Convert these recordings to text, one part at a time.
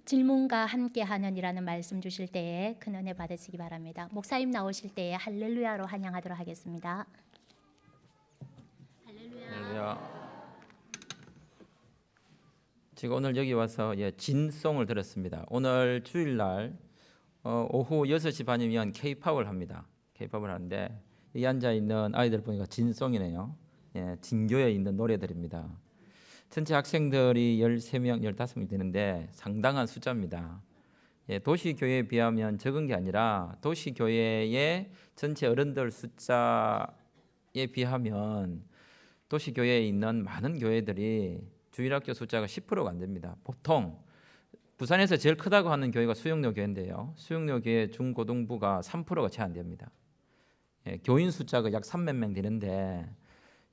질문과 함께하는이라는 말씀 주실 때에 큰 은혜 받으시기 바랍니다. 목사님 나오실 때에 할렐루야로 환영하도록 하겠습니다. 할렐루야. 제가 오늘 여기 와서 진송을 들었습니다. 오늘 주일날 오후 6시 반이면 K-팝을 합니다. K-팝을 하는데 여기 앉아있는 아이들 보니까 진송이네요. 진교에 있는 노래들입니다. 전체 학생들이 13명, 15명 되는데 상당한 숫자입니다. 도시교회에 비하면 적은 게 아니라 도시교회의 전체 어른들 숫자에 비하면 도시교회에 있는 많은 교회들이 주일학교 숫자가 10%가 안 됩니다. 보통 부산에서 제일 크다고 하는 교회가 수영로 교회인데요. 수영로 교회 중고등부가 3%가 채 안 됩니다. 교인 숫자가 약 3만 명 되는데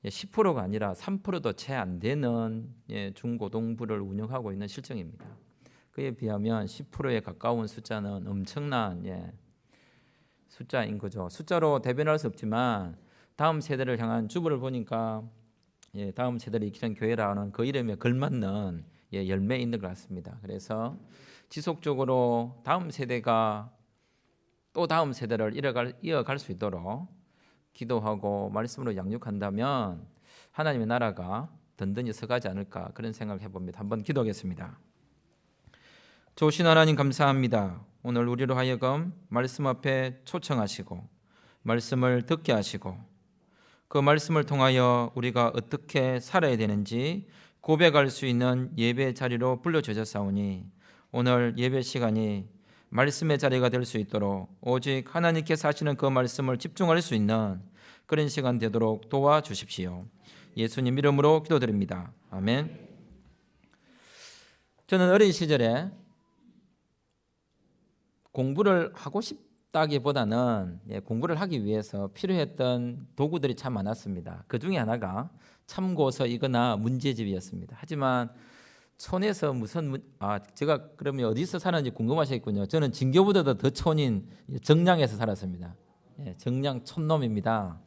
10%가 아니라 3%도 채 안 되는 중고등부를 운영하고 있는 실정입니다. 그에 비하면 10%에 가까운 숫자는 엄청난 숫자인 거죠. 숫자로 대변할 수 없지만 다음 세대를 향한 주부를 보니까 다음 세대를 이끄는 교회라는 그 이름에 걸맞는 열매 있는 것 같습니다. 그래서 지속적으로 다음 세대가 또 다음 세대를 이어갈 수 있도록 기도하고 말씀으로 양육한다면 하나님의 나라가 든든히 서가지 않을까 그런 생각을 해봅니다. 한번 기도하겠습니다. 좋으신 하나님 감사합니다. 오늘 우리로 하여금 말씀 앞에 초청하시고 말씀을 듣게 하시고 그 말씀을 통하여 우리가 어떻게 살아야 되는지 고백할 수 있는 예배 자리로 불러주셨사오니 오늘 예배 시간이 말씀의 자리가 될 수 있도록 오직 하나님께서 하시는 그 말씀을 집중할 수 있는 그런 시간 되도록 도와주십시오. 예수님 이름으로 기도드립니다. 아멘. 저는 어린 시절에 공부를 하고 싶다기보다는 공부를 하기 위해서 필요했던 도구들이 참 많았습니다. 그 중에 하나가 참고서이거나 문제집이었습니다. 하지만 촌에서 제가 그러면 어디서 사는지 궁금하시겠군요. 저는 진교보다도 더 촌인 정량에서 살았습니다. 정량 촌놈입니다.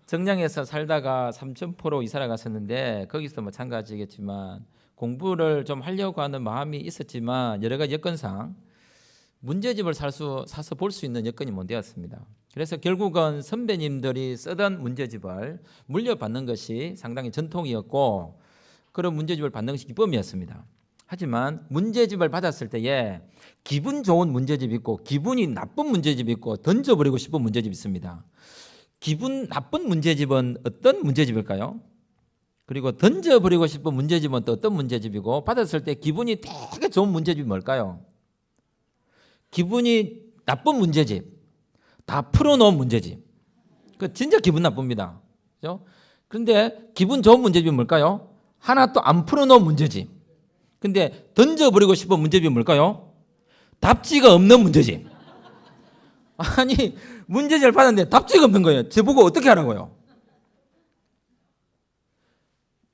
정량에서 살다가 삼천포로 이사를 갔었는데 거기서 마찬가지겠지만 공부를 좀 하려고 하는 마음이 있었지만 여러 가지 여건상 문제집을 사서 볼 수 있는 여건이 못 되었습니다. 그래서 결국은 선배님들이 쓰던 문제집을 물려받는 것이 상당히 전통이었고 그런 문제집을 받는 것이 기쁨이었습니다. 하지만 문제집을 받았을 때에 기분 좋은 문제집이 있고 기분이 나쁜 문제집이 있고 던져버리고 싶은 문제집이 있습니다. 기분 나쁜 문제집은 어떤 문제집일까요? 그리고 던져버리고 싶은 문제집은 또 어떤 문제집이고 받았을 때 기분이 되게 좋은 문제집이 뭘까요? 기분이 나쁜 문제집, 다 풀어놓은 문제집. 그 진짜 기분 나쁩니다. 그렇죠? 그런데 기분 좋은 문제집이 뭘까요? 하나 또 안 풀어놓은 문제집. 근데 던져버리고 싶은 문제집이 뭘까요? 답지가 없는 문제집. 아니 문제집을 받았는데 답지가 없는 거예요. 저보고 어떻게 하라고요?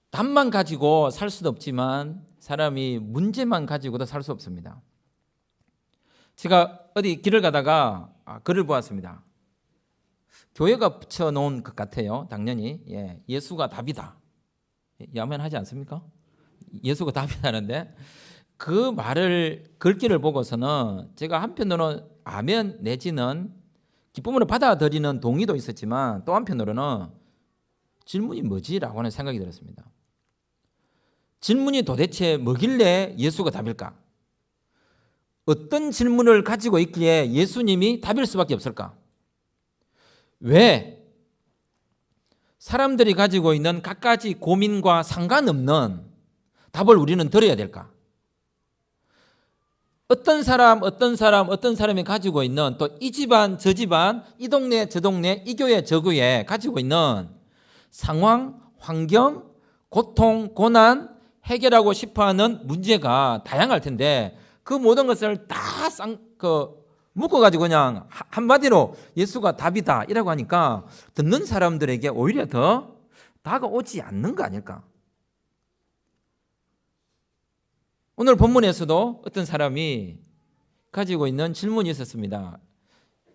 답만 가지고 살 수도 없지만 사람이 문제만 가지고도 살 수 없습니다. 제가 어디 길을 가다가 글을 보았습니다. 교회가 붙여놓은 것 같아요. 당연히 예수가 답이다. 야만하지 않습니까? 예수가 답이라는데 그 말을 글귀를 보고서는 제가 한편으로는 아멘 내지는 기쁨으로 받아들이는 동의도 있었지만 또 한편으로는 질문이 뭐지라고 하는 생각이 들었습니다. 질문이 도대체 뭐길래 예수가 답일까? 어떤 질문을 가지고 있기에 예수님이 답일 수밖에 없을까? 왜 사람들이 가지고 있는 갖가지 고민과 상관없는 답을 우리는 들어야 될까? 어떤 사람이 가지고 있는 또 이 집안 저 집안 이 동네 저 동네 이 교회 저 교회 가지고 있는 상황, 환경, 고통, 고난 해결하고 싶어하는 문제가 다양할 텐데 그 모든 것을 다 묶어가지고 그냥 한마디로 예수가 답이다 이라고 하니까 듣는 사람들에게 오히려 더 다가오지 않는 거 아닐까? 오늘 본문에서도 어떤 사람이 가지고 있는 질문이 있었습니다.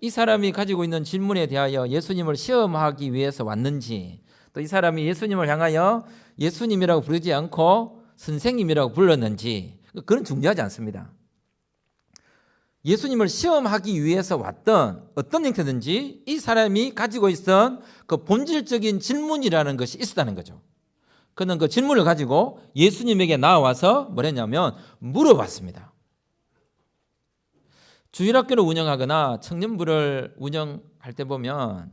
이 사람이 가지고 있는 질문에 대하여 예수님을 시험하기 위해서 왔는지 또 이 사람이 예수님을 향하여 예수님이라고 부르지 않고 선생님이라고 불렀는지 그건 중요하지 않습니다. 예수님을 시험하기 위해서 왔던 어떤 형태든지 이 사람이 가지고 있던 그 본질적인 질문이라는 것이 있었다는 거죠. 그는 그 질문을 가지고 예수님에게 나와서 뭐랬냐면 물어봤습니다. 주일학교를 운영하거나 청년부를 운영할 때 보면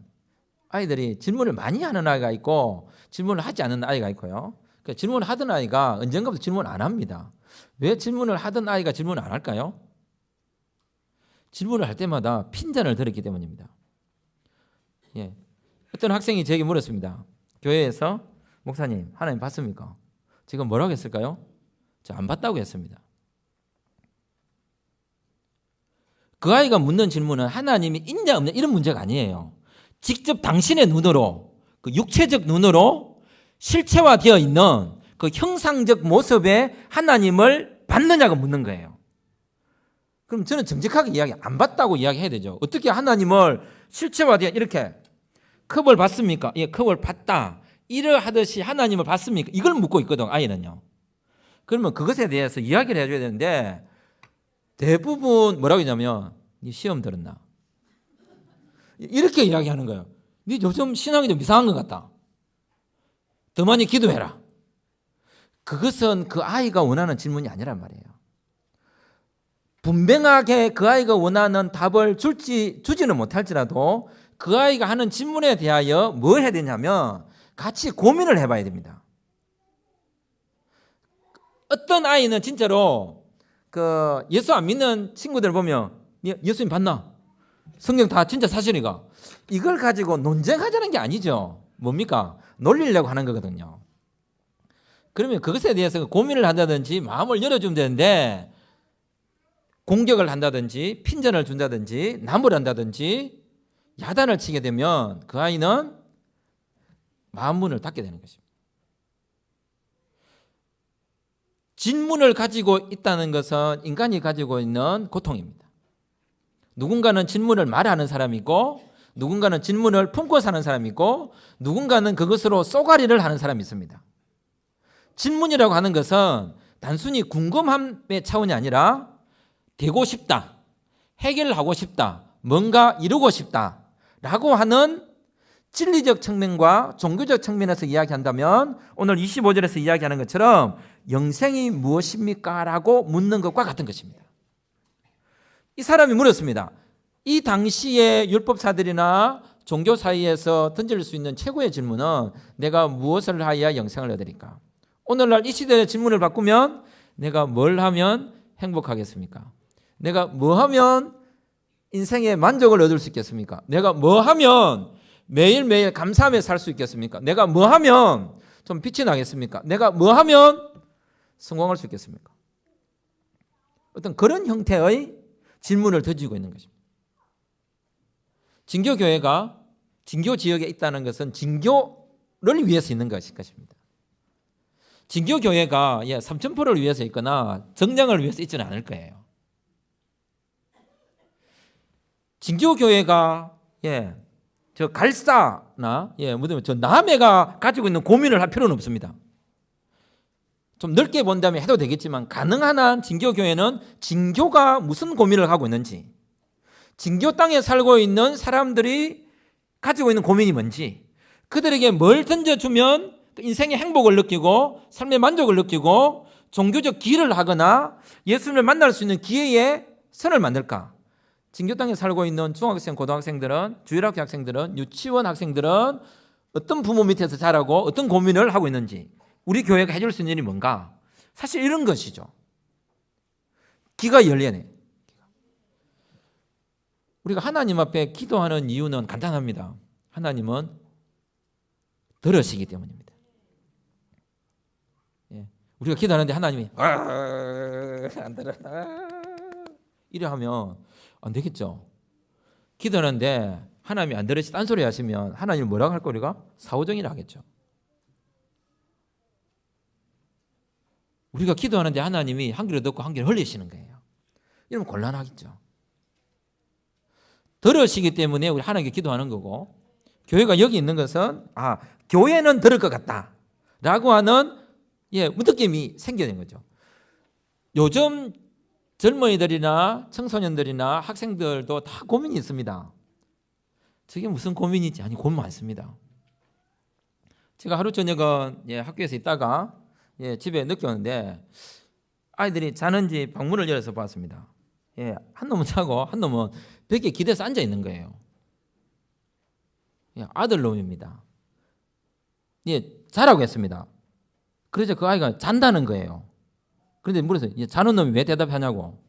아이들이 질문을 많이 하는 아이가 있고 질문을 하지 않는 아이가 있고요. 그러니까 질문을 하던 아이가 언젠가부터 질문 안 합니다. 왜 질문을 하던 아이가 질문을 안 할까요? 질문을 할 때마다 핀잔을 들었기 때문입니다. 예. 어떤 학생이 저에게 물었습니다. 교회에서 목사님 하나님 봤습니까? 지금 뭐라고 했을까요? 저 안 봤다고 했습니다. 그 아이가 묻는 질문은 하나님이 있냐 없냐 이런 문제가 아니에요. 직접 당신의 눈으로 그 육체적 눈으로 실체화되어 있는 그 형상적 모습의 하나님을 봤느냐고 묻는 거예요. 그럼 저는 정직하게 안 봤다고 이야기해야 되죠. 어떻게 하나님을 실체화되어 이렇게 컵을 봤습니까? 예, 컵을 봤다. 이러하듯이 하나님을 봤습니까? 이걸 묻고 있거든, 아이는요. 그러면 그것에 대해서 이야기를 해줘야 되는데 대부분 뭐라고 하냐면 네 시험 들었나? 이렇게 이야기하는 거예요. 네 요즘 신앙이 좀 이상한 것 같다. 더 많이 기도해라. 그것은 그 아이가 원하는 질문이 아니란 말이에요. 분명하게 그 아이가 원하는 답을 주지는 못할지라도 그 아이가 하는 질문에 대하여 뭘 해야 되냐면 같이 고민을 해봐야 됩니다. 어떤 아이는 진짜로 그 예수 안 믿는 친구들 보면 예수님 봤나? 성경 다 진짜 사실이가? 이걸 가지고 논쟁하자는 게 아니죠. 뭡니까? 놀리려고 하는 거거든요. 그러면 그것에 대해서 고민을 한다든지 마음을 열어주면 되는데 공격을 한다든지 핀잔을 준다든지 남을 한다든지 야단을 치게 되면 그 아이는 마음문을 닫게 되는 것입니다. 질문을 가지고 있다는 것은 인간이 가지고 있는 고통입니다. 누군가는 질문을 말하는 사람이고 누군가는 질문을 품고 사는 사람이고 누군가는 그것으로 쏘가리를 하는 사람이 있습니다. 질문이라고 하는 것은 단순히 궁금함의 차원이 아니라 되고 싶다, 해결하고 싶다, 뭔가 이루고 싶다 라고 하는 진리적 측면과 종교적 측면에서 이야기한다면 오늘 25절에서 이야기하는 것처럼 영생이 무엇입니까? 라고 묻는 것과 같은 것입니다. 이 사람이 물었습니다. 이 당시의 율법사들이나 종교 사이에서 던질 수 있는 최고의 질문은 내가 무엇을 하여야 영생을 얻으리까? 오늘날 이 시대의 질문을 바꾸면 내가 뭘 하면 행복하겠습니까? 내가 뭐 하면 인생의 만족을 얻을 수 있겠습니까? 내가 뭐 하면 매일매일 감사하며 살 수 있겠습니까? 내가 뭐 하면 좀 빛이 나겠습니까? 내가 뭐 하면 성공할 수 있겠습니까? 어떤 그런 형태의 질문을 던지고 있는 것입니다. 진교교회가 진교 지역에 있다는 것은 진교를 위해서 있는 것입니다. 진교교회가 삼천포를 위해서 있거나 정량을 위해서 있지는 않을 거예요. 진교교회가 저 갈사나 저 남해가 가지고 있는 고민을 할 필요는 없습니다. 좀 넓게 본다면 해도 되겠지만 가능한 한 진교교회는 진교가 무슨 고민을 하고 있는지, 진교 땅에 살고 있는 사람들이 가지고 있는 고민이 뭔지, 그들에게 뭘 던져주면 인생의 행복을 느끼고 삶의 만족을 느끼고 종교적 기여를 하거나 예수님을 만날 수 있는 기회의 선을 만들까? 진교 땅에 살고 있는 중학생, 고등학생들은, 주일학교 학생들은, 유치원 학생들은 어떤 부모 밑에서 자라고 어떤 고민을 하고 있는지, 우리 교회가 해줄 수 있는 일이 뭔가? 사실 이런 것이죠. 귀가 열려야 돼. 우리가 하나님 앞에 기도하는 이유는 간단합니다. 하나님은 들으시기 때문입니다. 우리가 기도하는데 하나님이 안 들어 이래 하면 안 되겠죠. 기도하는데 하나님이 안 들으시 딴소리 하시면 하나님 뭐라고 할 거리가? 사후정의를 하겠죠. 우리가 기도하는데 하나님이 한 귀로 듣고 한 귀로 흘리시는 거예요. 이러면 곤란하겠죠. 들으시기 때문에 우리 하나님께 기도하는 거고, 교회가 여기 있는 것은 교회는 들을 것 같다 라고 하는 느낌이 생겨낸 거죠. 요즘 젊은이들이나 청소년들이나 학생들도 다 고민이 있습니다. 저게 무슨 고민이지? 아니, 고민 많습니다. 제가 하루 저녁은 학교에서 있다가 집에 늦게 오는데 아이들이 자는지 방문을 열어서 봤습니다. 한 놈은 자고 한 놈은 벽에 기대서 앉아 있는 거예요. 아들 놈입니다. 자라고 했습니다. 그래서 그 아이가 잔다는 거예요. 그런데 물었어요. 자는 놈이 왜 대답하냐고.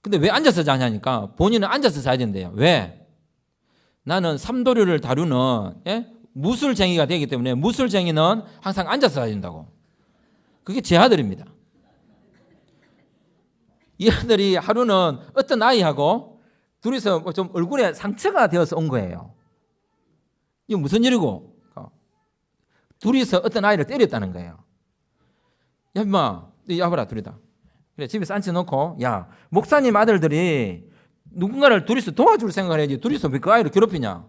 근데 왜 앉아서 자냐니까 본인은 앉아서 자야 된대요. 왜? 나는 삼도류를 다루는 무술쟁이가 되기 때문에 무술쟁이는 항상 앉아서 자야 된다고. 그게 제 아들입니다. 이 아들이 하루는 어떤 아이하고 둘이서 좀 얼굴에 상처가 되어서 온 거예요. 이게 무슨 일이고? 둘이서 어떤 아이를 때렸다는 거예요. 야, 임마, 야봐라, 둘이다. 그래, 집에서 앉혀놓고, 야, 목사님 아들들이 누군가를 둘이서 도와줄 생각을 해야지, 둘이서 왜 그 아이를 괴롭히냐?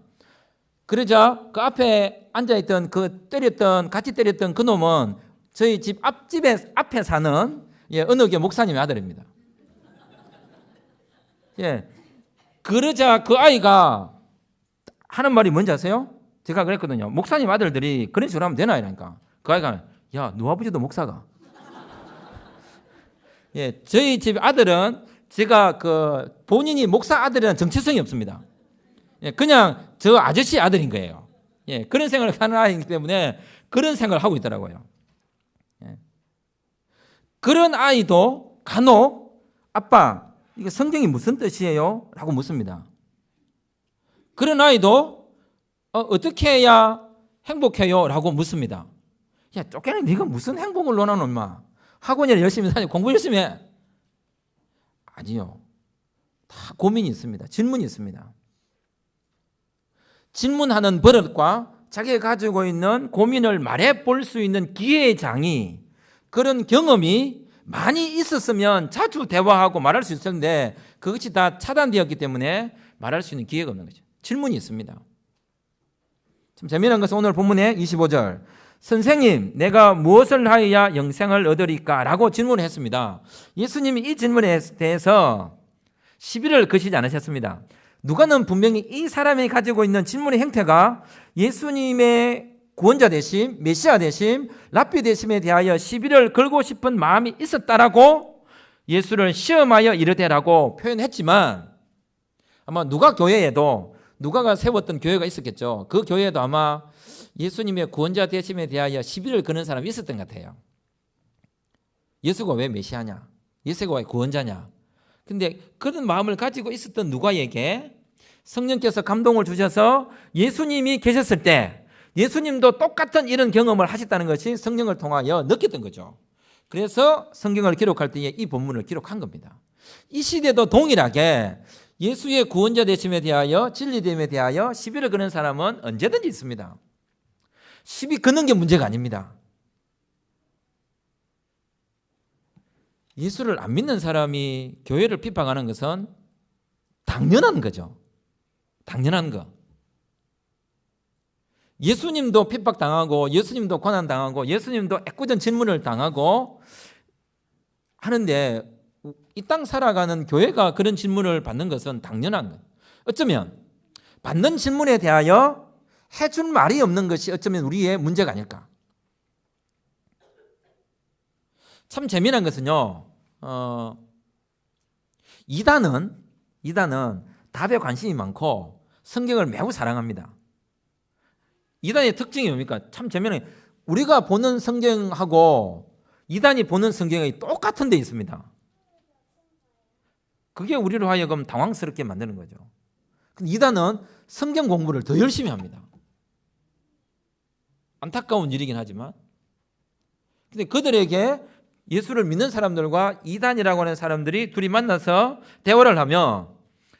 그러자 그 앞에 앉아있던 같이 때렸던 그 놈은 저희 집 앞에 사는 어느 게 목사님의 아들입니다. 그러자 그 아이가 하는 말이 뭔지 아세요? 제가 그랬거든요. 목사님 아들들이 그런 식으로 하면 되나? 이러니까 그 아이가, 야, 너 아버지도 목사가. 저희 집 아들은 제가 본인이 목사 아들이라는 정체성이 없습니다. 그냥 저 아저씨 아들인 거예요. 그런 생각을 하는 아이이기 때문에 그런 생각을 하고 있더라고요. 그런 아이도 간혹 아빠, 이거 성경이 무슨 뜻이에요? 라고 묻습니다. 그런 아이도 어떻게 해야 행복해요? 라고 묻습니다. 야, 쫓겨내, 네가 무슨 행복을 논하노, 임마. 학원이나 열심히 다니, 공부 열심히 해. 아니요. 다 고민이 있습니다. 질문이 있습니다. 질문하는 버릇과 자기가 가지고 있는 고민을 말해볼 수 있는 기회의 장이, 그런 경험이 많이 있었으면 자주 대화하고 말할 수 있었는데 그것이 다 차단되었기 때문에 말할 수 있는 기회가 없는 거죠. 질문이 있습니다. 참 재미난 것은 오늘 본문의 25절. 선생님, 내가 무엇을 하여야 영생을 얻으리까? 라고 질문을 했습니다. 예수님이 이 질문에 대해서 시비를 거시지 않으셨습니다. 누가는 분명히 이 사람이 가지고 있는 질문의 형태가 예수님의 구원자 되심, 메시아 되심, 랍비 되심에 대하여 시비를 걸고 싶은 마음이 있었다라고 예수를 시험하여 이르되라고 표현했지만, 아마 누가 교회에도, 누가가 세웠던 교회가 있었겠죠. 그 교회에도 아마 예수님의 구원자 되심에 대하여 시비를 거는 사람이 있었던 것 같아요. 예수가 왜 메시아냐? 예수가 왜 구원자냐? 근데 그런 마음을 가지고 있었던 누가에게 성령께서 감동을 주셔서 예수님이 계셨을 때 예수님도 똑같은 이런 경험을 하셨다는 것이 성령을 통하여 느꼈던 거죠. 그래서 성경을 기록할 때에 이 본문을 기록한 겁니다. 이 시대도 동일하게 예수의 구원자 되심에 대하여, 진리됨에 대하여 시비를 거는 사람은 언제든지 있습니다. 시비 거는 게 문제가 아닙니다. 예수를 안 믿는 사람이 교회를 핍박하는 것은 당연한 거죠. 당연한 거. 예수님도 핍박당하고 예수님도 고난당하고 예수님도 애꿎은 질문을 당하고 하는데 이 땅 살아가는 교회가 그런 질문을 받는 것은 당연한 것. 어쩌면 받는 질문에 대하여 해준 말이 없는 것이 어쩌면 우리의 문제가 아닐까. 참 재미난 것은요, 이단은 답에 관심이 많고 성경을 매우 사랑합니다. 이단의 특징이 뭡니까? 참 재미나게 우리가 보는 성경하고 이단이 보는 성경이 똑같은 데 있습니다. 그게 우리로 하여금 당황스럽게 만드는 거죠. 이단은 성경 공부를 더 열심히 합니다. 안타까운 일이긴 하지만, 근데 그들에게 예수를 믿는 사람들과 이단이라고 하는 사람들이 둘이 만나서 대화를 하면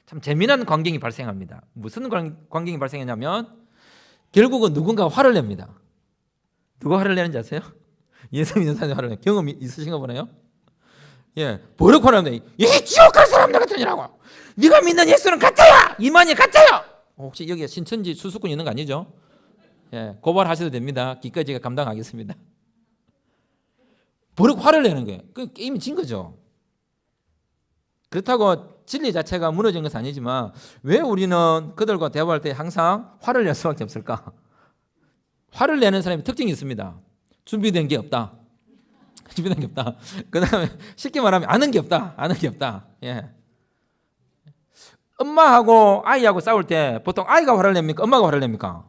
참 재미난 광경이 발생합니다. 무슨 광경이 발생했냐면 결국은 누군가 화를 냅니다. 누가 화를 내는지 아세요? 예수 믿는 사람이 화를 내요. 경험이 있으신가 보네요. 버럭 화를 내요. 이 지옥 갈 사람들 같으니라고. 네가 믿는 예수는 가짜야. 이만희 가짜야. 혹시 여기에 신천지 수수꾼 있는 거 아니죠? 고발하셔도 됩니다. 기꺼이 제가 감당하겠습니다. 버럭 화를 내는 거예요. 그 게임이 진 거죠. 그렇다고 진리 자체가 무너진 것은 아니지만 왜 우리는 그들과 대화할 때 항상 화를 낼 수밖에 없을까? 화를 내는 사람의 특징이 있습니다. 준비된 게 없다. 준비된 게 없다. 그 다음에 쉽게 말하면 아는 게 없다. 아는 게 없다. 예. 엄마하고 아이하고 싸울 때 보통 아이가 화를 냅니까? 엄마가 화를 냅니까?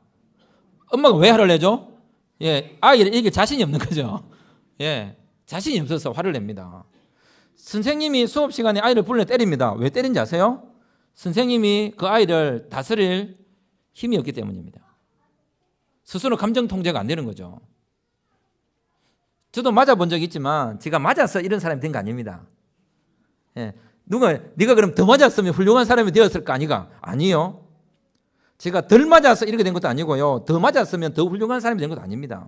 엄마가 왜 화를 내죠? 예, 아이를 이길 자신이 없는 거죠. 예, 자신이 없어서 화를 냅니다. 선생님이 수업 시간에 아이를 불러 때립니다. 왜 때린지 아세요? 선생님이 그 아이를 다스릴 힘이 없기 때문입니다. 스스로 감정 통제가 안 되는 거죠. 저도 맞아본 적이 있지만 제가 맞아서 이런 사람이 된 거 아닙니다. 예, 네가 그럼 더 맞았으면 훌륭한 사람이 되었을까? 아니요. 제가 덜 맞아서 이렇게 된 것도 아니고요. 더 맞았으면 더 훌륭한 사람이 된 것도 아닙니다.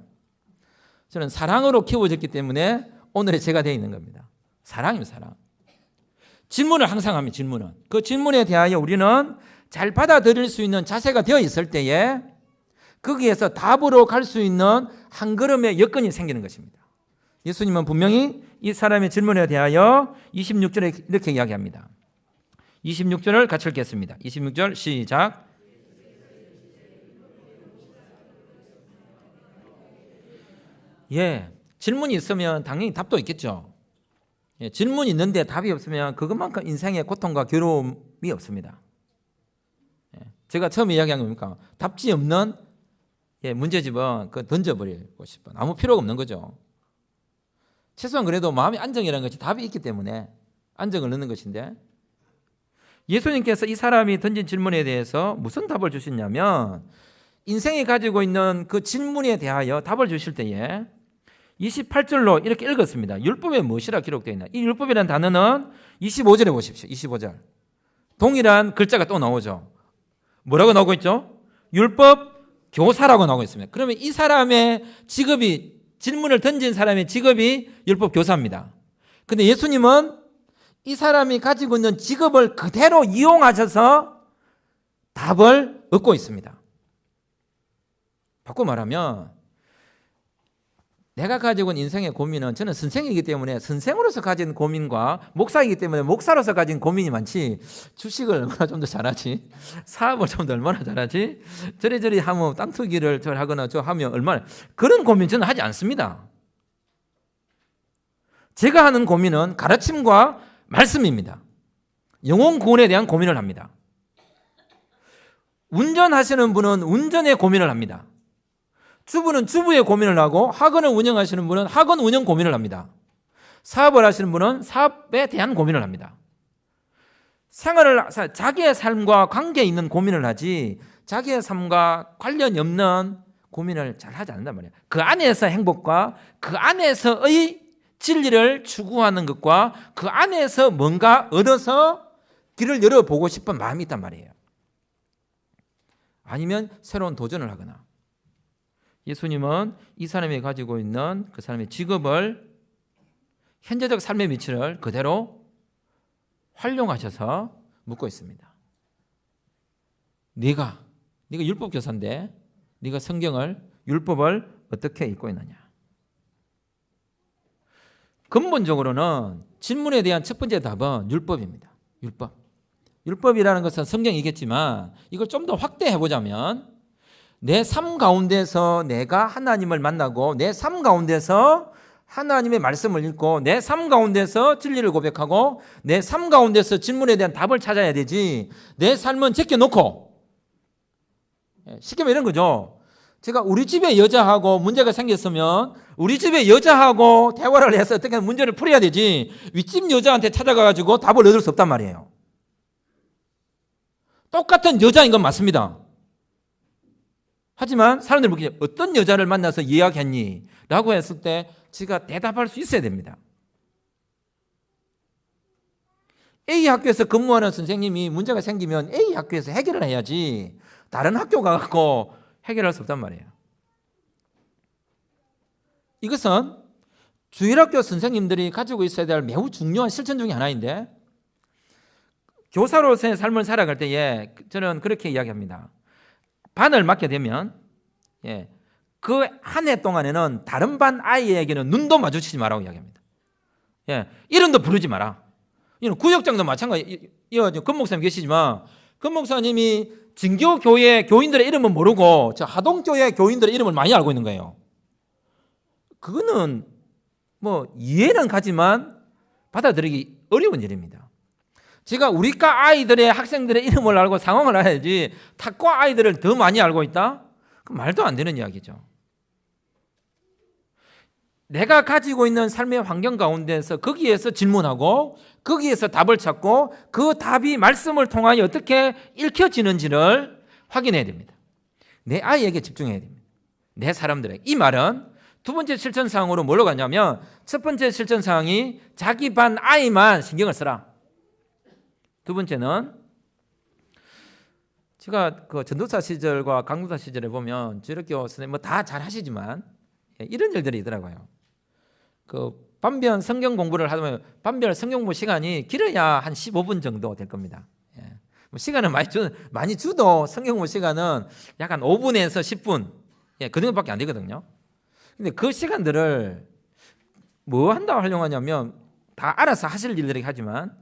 저는 사랑으로 키워졌기 때문에 오늘의 제가 되어 있는 겁니다. 사랑입니다. 사랑. 질문을 항상 합니다. 질문은. 그 질문에 대하여 우리는 잘 받아들일 수 있는 자세가 되어 있을 때에 거기에서 답으로 갈 수 있는 한 걸음의 여건이 생기는 것입니다. 예수님은 분명히 이 사람의 질문에 대하여 26절에 이렇게 이야기합니다. 26절을 같이 읽겠습니다. 26절 시작. 예, 질문이 있으면 당연히 답도 있겠죠. 예, 질문이 있는데 답이 없으면 그것만큼 인생의 고통과 괴로움이 없습니다. 예, 제가 처음에 이야기한 겁니까? 답지 없는 문제집은 던져버리고 싶은 아무 필요가 없는 거죠. 최소한 그래도 마음의 안정이라는 것이 답이 있기 때문에 안정을 넣는 것인데 예수님께서 이 사람이 던진 질문에 대해서 무슨 답을 주셨냐면 인생이 가지고 있는 그 질문에 대하여 답을 주실 때에 28절로 이렇게 읽었습니다. 율법에 무엇이라 기록되어 있나? 이 율법이라는 단어는 25절에 보십시오. 25절. 동일한 글자가 또 나오죠. 뭐라고 나오고 있죠? 율법 교사라고 나오고 있습니다. 그러면 이 사람의 직업이 질문을 던진 사람의 직업이 율법 교사입니다. 근데 예수님은 이 사람이 가지고 있는 직업을 그대로 이용하셔서 답을 얻고 있습니다. 바꿔 말하면 내가 가지고 있는 인생의 고민은 저는 선생이기 때문에 선생으로서 가진 고민과 목사이기 때문에 목사로서 가진 고민이 많지 주식을 얼마나 좀 더 잘하지 사업을 좀 더 얼마나 잘하지 저리저리 하면 땅 투기를 저 하거나 저 하면 얼마나 그런 고민 저는 하지 않습니다. 제가 하는 고민은 가르침과 말씀입니다. 영혼 구원에 대한 고민을 합니다. 운전하시는 분은 운전의 고민을 합니다. 주부는 주부의 고민을 하고 학원을 운영하시는 분은 학원 운영 고민을 합니다. 사업을 하시는 분은 사업에 대한 고민을 합니다. 자기의 삶과 관계 있는 고민을 하지 자기의 삶과 관련이 없는 고민을 잘 하지 않는단 말이에요. 그 안에서 행복과 그 안에서의 진리를 추구하는 것과 그 안에서 뭔가 얻어서 길을 열어보고 싶은 마음이 있단 말이에요. 아니면 새로운 도전을 하거나 예수님은 이 사람이 가지고 있는 그 사람의 직업을 현재적 삶의 위치를 그대로 활용하셔서 묻고 있습니다. 네가 율법 교사인데 네가 성경을 율법을 어떻게 읽고 있느냐? 근본적으로는 질문에 대한 첫 번째 답은 율법입니다. 율법이라는 것은 성경이겠지만 이걸 좀 더 확대해 보자면 내 삶 가운데서 내가 하나님을 만나고 내 삶 가운데서 하나님의 말씀을 읽고 내 삶 가운데서 진리를 고백하고 내 삶 가운데서 질문에 대한 답을 찾아야 되지 내 삶은 제껴놓고 쉽게 말하면 이런 거죠. 제가 우리 집에 여자하고 문제가 생겼으면 우리 집에 여자하고 대화를 해서 어떻게 문제를 풀어야 되지 윗집 여자한테 찾아가가지고 답을 얻을 수 없단 말이에요. 똑같은 여자인 건 맞습니다. 하지만 사람들이 묻기에 어떤 여자를 만나서 이야기했니? 라고 했을 때 제가 대답할 수 있어야 됩니다. A 학교에서 근무하는 선생님이 문제가 생기면 A 학교에서 해결을 해야지 다른 학교 가서 해결할 수 없단 말이에요. 이것은 주일학교 선생님들이 가지고 있어야 될 매우 중요한 실천 중에 하나인데 교사로서의 삶을 살아갈 때에 저는 그렇게 이야기합니다. 반을 맡게 되면 그 한 해 동안에는 다른 반 아이에게는 눈도 마주치지 말라고 이야기합니다. 예, 이름도 부르지 마라. 이는 구역장도 마찬가지. 금 목사님 계시지만 금 목사님이 진교교회 교인들의 이름은 모르고 저 하동교회 교인들의 이름을 많이 알고 있는 거예요. 그거는 뭐 이해는 가지만 받아들이기 어려운 일입니다. 제가 우리과 아이들의 학생들의 이름을 알고 상황을 알아야지 타과 아이들을 더 많이 알고 있다? 그 말도 안 되는 이야기죠. 내가 가지고 있는 삶의 환경 가운데서 거기에서 질문하고 거기에서 답을 찾고 그 답이 말씀을 통하여 어떻게 읽혀지는지를 확인해야 됩니다. 내 아이에게 집중해야 됩니다. 내 사람들에게. 이 말은 두 번째 실천사항으로 뭘로 가냐면 첫 번째 실천사항이 자기 반 아이만 신경을 쓰라. 두 번째는 제가 그 전도사 시절과 강도사 시절에 보면 주일학교 선생님 뭐 다 잘하시지만 이런 일들이 있더라고요. 그 반변 성경 공부를 하면 반변 성경 공부 시간이 길어야 한 15분 정도 될 겁니다. 뭐 시간은 많이 주도 성경 공부 시간은 약간 5분에서 10분 그 정도밖에 안 되거든요. 근데 그 시간들을 뭐 한다고 활용하냐면 다 알아서 하실 일들이 하지만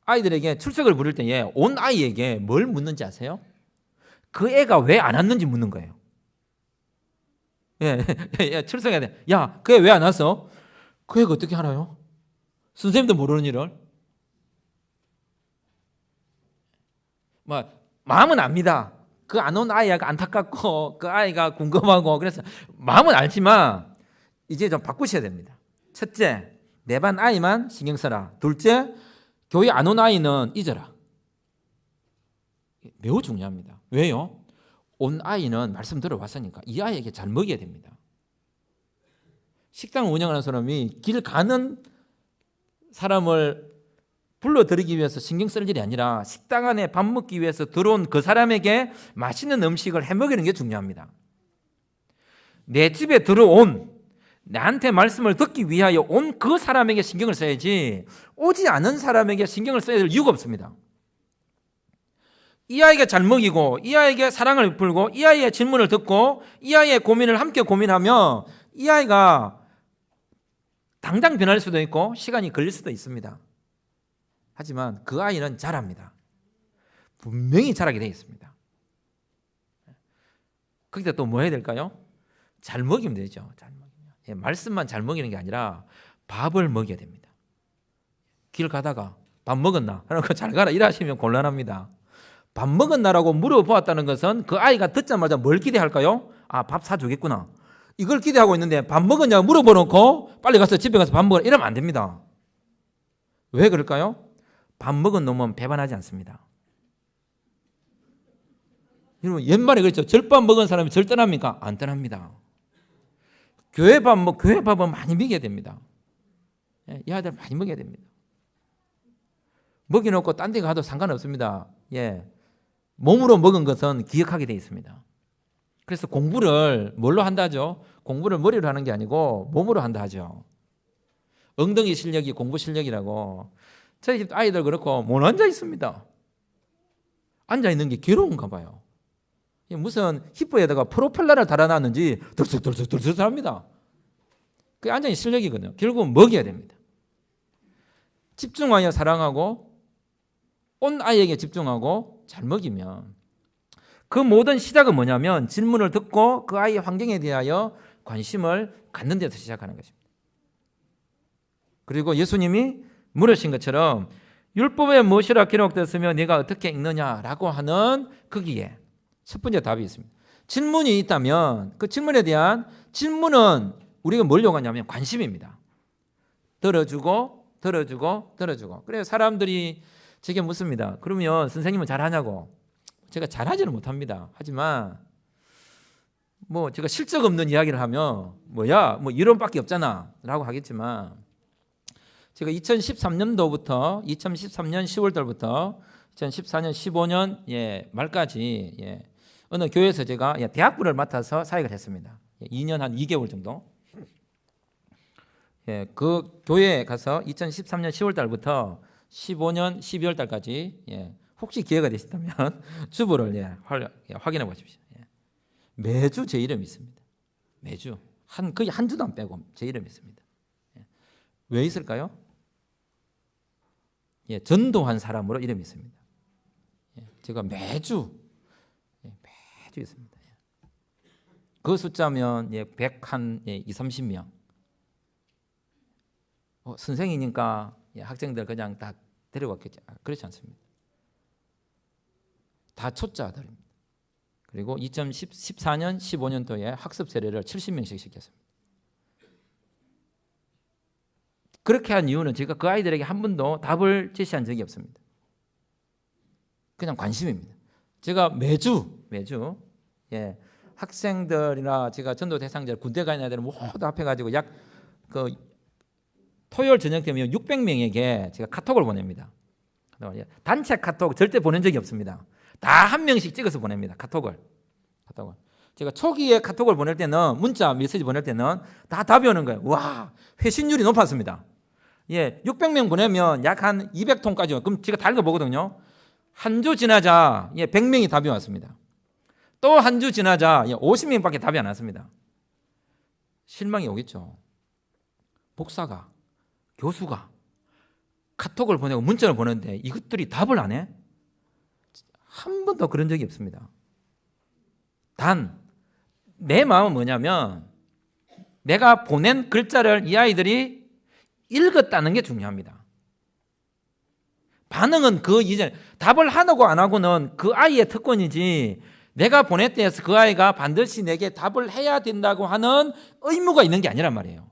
아이들에게 출석을 부를 때에 온 아이에게 뭘 묻는지 아세요? 그 애가 왜 안 왔는지 묻는 거예요. 출석해야 돼. 야, 그 애 왜 안 왔어? 그 애가 어떻게 알아요? 선생님도 모르는 일을. 마음은 압니다. 그 안 온 아이가 안타깝고 그 아이가 궁금하고 그래서 마음은 알지만 이제 좀 바꾸셔야 됩니다. 첫째, 내 반 아이만 신경 써라. 둘째, 교회 안 온 아이는 잊어라. 매우 중요합니다. 왜요? 온 아이는 말씀 들어왔으니까 이 아이에게 잘 먹여야 됩니다. 식당 운영하는 사람이 길 가는 사람을 불러들이기 위해서 신경 쓸 일이 아니라 식당 안에 밥 먹기 위해서 들어온 그 사람에게 맛있는 음식을 해먹이는 게 중요합니다. 내 집에 들어온 나한테 말씀을 듣기 위하여 온 그 사람에게 신경을 써야지 오지 않은 사람에게 신경을 써야 될 이유가 없습니다. 이 아이가 잘 먹이고 이 아이에게 사랑을 베풀고 이 아이의 질문을 듣고 이 아이의 고민을 함께 고민하면 이 아이가 당장 변할 수도 있고 시간이 걸릴 수도 있습니다. 하지만 그 아이는 잘합니다. 분명히 잘하게 되어 있습니다. 거기다 또 뭐 해야 될까요? 잘 먹이면 되죠. 잘 먹이면. 말씀만 잘 먹이는 게 아니라 밥을 먹여야 됩니다. 길 가다가 밥 먹었나? 그러니까 잘 가라 이러시면 곤란합니다. 밥 먹었나라고 물어보았다는 것은 그 아이가 듣자마자 뭘 기대할까요? 아, 밥 사주겠구나. 이걸 기대하고 있는데 밥 먹었냐고 물어보놓고 빨리 가서 집에 가서 밥 먹으라 이러면 안 됩니다. 왜 그럴까요? 밥 먹은 놈은 배반하지 않습니다. 여러분 옛말에 그랬죠. 절밥 먹은 사람이 절 떠납니까? 안 떠납니다. 교회 밥은 많이 먹여야 됩니다. 이 아이들 많이 먹여야 됩니다. 먹여놓고 딴 데 가도 상관없습니다. 몸으로 먹은 것은 기억하게 되어 있습니다. 그래서 공부를 뭘로 한다 하죠? 공부를 머리로 하는 게 아니고 몸으로 한다 하죠. 엉덩이 실력이 공부 실력이라고. 저희 집 아이들 그렇고 못 앉아 있습니다. 앉아 있는 게 괴로운가 봐요. 무슨 히프에다가 프로펠러를 달아놨는지 들썩들썩들썩 합니다. 그게 앉아 있는 실력이거든요. 결국은 먹여야 됩니다. 집중하여 사랑하고 온 아이에게 집중하고 잘 먹이면 그 모든 시작은 뭐냐면 질문을 듣고 그 아이의 환경에 대하여 관심을 갖는 데서 시작하는 것입니다. 그리고 예수님이 물으신 것처럼 율법에 무엇이라 기록되었으며 네가 어떻게 읽느냐라고 하는 거기에 첫 번째 답이 있습니다. 질문이 있다면 그 질문에 대한 질문은 우리가 뭘 요구하냐면 관심입니다. 들어주고 그래서 사람들이 제게 묻습니다. 그러면 선생님은 잘하냐고. 제가 잘하지는 못합니다. 하지만 뭐 제가 실적 없는 이야기를 하면 뭐야 뭐 이론밖에 없잖아 라고 하겠지만 제가 2013년도부터 2013년 10월달부터 2014년 15년 말까지 어느 교회에서 제가 대학부를 맡아서 사역을 했습니다. 2년 한 2개월 정도. 그 교회에 가서 2013년 10월달부터 15년 12월달까지 혹시 기회가 되시다면 주보를 확인해 보십시오. 매주 제 이름이 있습니다. 매주 거의 한 주도 안 빼고 제 이름이 있습니다. 왜 있을까요? 전도한 사람으로 이름이 있습니다. 제가 매주 있습니다. 그 숫자면 120-30명. 선생이니까 학생들 그냥 다 데려왔겠지. 그렇지 않습니다. 다 초짜들입니다. 그리고 2014년, 15년도에 학습 세례를 70명씩 시켰습니다. 그렇게 한 이유는 제가 그 아이들에게 한 번도 답을 제시한 적이 없습니다. 그냥 관심입니다. 제가 매주 학생들이나 제가 전도 대상자 군대 가 있는 아이들을 모두 합해가지고 토요일 저녁 되면 600명에게 제가 카톡을 보냅니다. 단체 카톡 절대 보낸 적이 없습니다. 다 한 명씩 찍어서 보냅니다. 카톡을. 제가 초기에 카톡을 보낼 때는 문자 메시지 보낼 때는 다 답이 오는 거예요. 와, 회신율이 높았습니다. 600명 보내면 약 한 200통까지 와요. 그럼 제가 다 읽어보거든요. 한 주 지나자 100명이 답이 왔습니다. 또 한 주 지나자 50명밖에 답이 안 왔습니다. 실망이 오겠죠. 목사가, 교수가 카톡을 보내고 문자를 보내는데 이것들이 답을 안 해? 한 번도 그런 적이 없습니다. 단 내 마음은 뭐냐면 내가 보낸 글자를 이 아이들이 읽었다는 게 중요합니다. 반응은 그 이전에 답을 하고 안 하고는 그 아이의 특권이지 내가 보냈다 해서 그 아이가 반드시 내게 답을 해야 된다고 하는 의무가 있는 게 아니란 말이에요.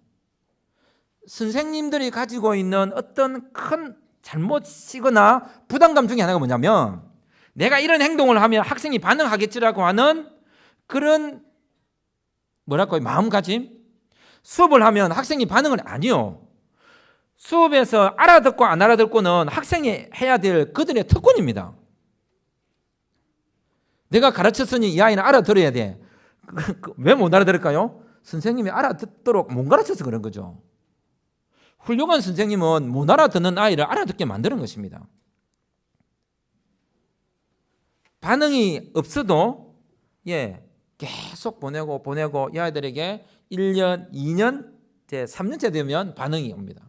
선생님들이 가지고 있는 어떤 큰 잘못이거나 부담감 중에 하나가 뭐냐면 내가 이런 행동을 하면 학생이 반응하겠지라고 하는 그런 마음가짐. 수업을 하면 학생이 반응을 아니요. 수업에서 알아듣고 안 알아듣고는 학생이 해야 될 그들의 특권입니다. 내가 가르쳤으니 이 아이는 알아들어야 돼. 왜 못 알아들을까요? 선생님이 알아듣도록 못 가르쳐서 그런 거죠. 훌륭한 선생님은 못 알아듣는 아이를 알아듣게 만드는 것입니다. 반응이 없어도 계속 보내고 이 아이들에게 1년, 2년, 3년째 되면 반응이 옵니다.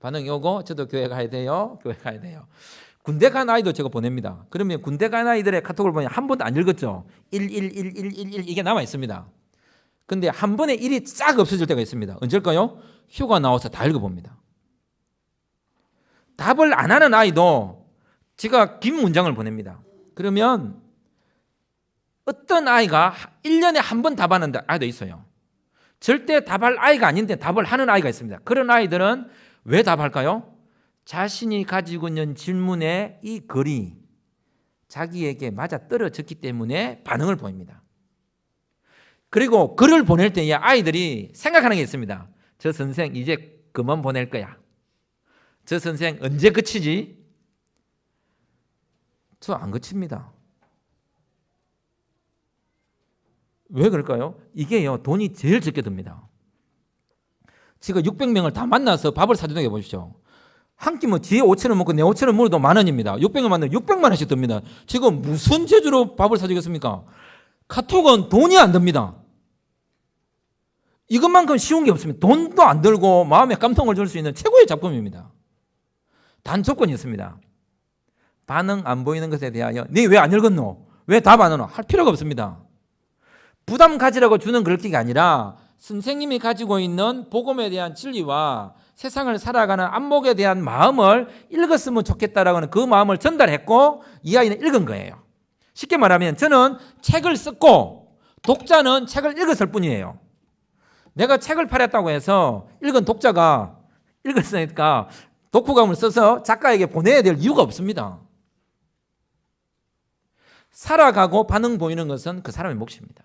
반응이 오고 저도 교회 가야 돼요. 군대 간 아이도 제가 보냅니다. 그러면 군대 간 아이들의 카톡을 보면 한 번도 안 읽었죠. 1 이게 남아 있습니다. 근데 한 번에 1이 쫙 없어질 때가 있습니다. 언제일까요? 휴가 나와서 다 읽어봅니다. 답을 안 하는 아이도 제가 긴 문장을 보냅니다. 그러면 어떤 아이가 1년에 한 번 답하는 아이도 있어요. 절대 답할 아이가 아닌데 답을 하는 아이가 있습니다. 그런 아이들은 왜 답할까요? 자신이 가지고 있는 질문의 이 글이 자기에게 맞아 떨어졌기 때문에 반응을 보입니다. 그리고 글을 보낼 때에 아이들이 생각하는 게 있습니다. 저 선생 이제 그만 보낼 거야. 저 선생 언제 그치지? 저 안 그칩니다. 왜 그럴까요? 이게요, 돈이 제일 적게 듭니다. 제가 600명을 다 만나서 밥을 사준다고 해보십시오. 한 끼면 지에 5,000원 먹고 내 5,000원 물어도 10,000원입니다. 600명 만나면 600만 원씩 듭니다. 지금 무슨 재주로 밥을 사주겠습니까? 카톡은 돈이 안 듭니다. 이것만큼 쉬운 게 없습니다. 돈도 안 들고 마음에 감동을 줄 수 있는 최고의 작품입니다. 단 조건이 있습니다. 반응 안 보이는 것에 대하여 네 왜 안 읽었노? 왜 답 안 하노? 할 필요가 없습니다. 부담 가지라고 주는 글귀가 아니라 선생님이 가지고 있는 복음에 대한 진리와 세상을 살아가는 안목에 대한 마음을 읽었으면 좋겠다라고 하는 그 마음을 전달했고 이 아이는 읽은 거예요. 쉽게 말하면 저는 책을 썼고 독자는 책을 읽었을 뿐이에요. 내가 책을 팔았다고 해서 읽은 독자가 읽었으니까 독후감을 써서 작가에게 보내야 될 이유가 없습니다. 살아가고 반응 보이는 것은 그 사람의 몫입니다.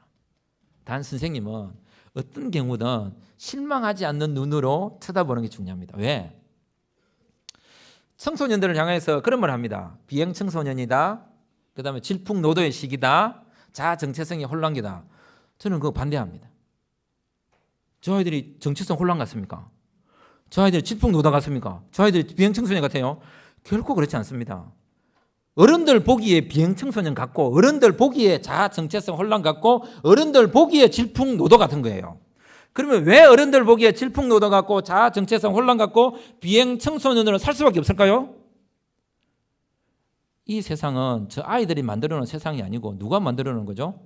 단 선생님은 어떤 경우든 실망하지 않는 눈으로 쳐다보는 게 중요합니다. 왜? 청소년들을 향해서 그런 말 합니다. 비행 청소년이다. 그 다음에 질풍노도의 시기다. 자아 정체성이 혼란기다. 저는 그거 반대합니다. 저 아이들이 정체성 혼란 같습니까? 저 아이들이 질풍노도 같습니까? 저 아이들이 비행 청소년 같아요? 결코 그렇지 않습니다. 어른들 보기에 비행 청소년 같고 어른들 보기에 자아 정체성 혼란 같고 어른들 보기에 질풍노도 같은 거예요. 그러면 왜 어른들 보기에 질풍노도 같고 자아 정체성 혼란 같고 비행 청소년으로 살 수밖에 없을까요? 이 세상은 저 아이들이 만들어 놓은 세상이 아니고 누가 만들어 놓은 거죠?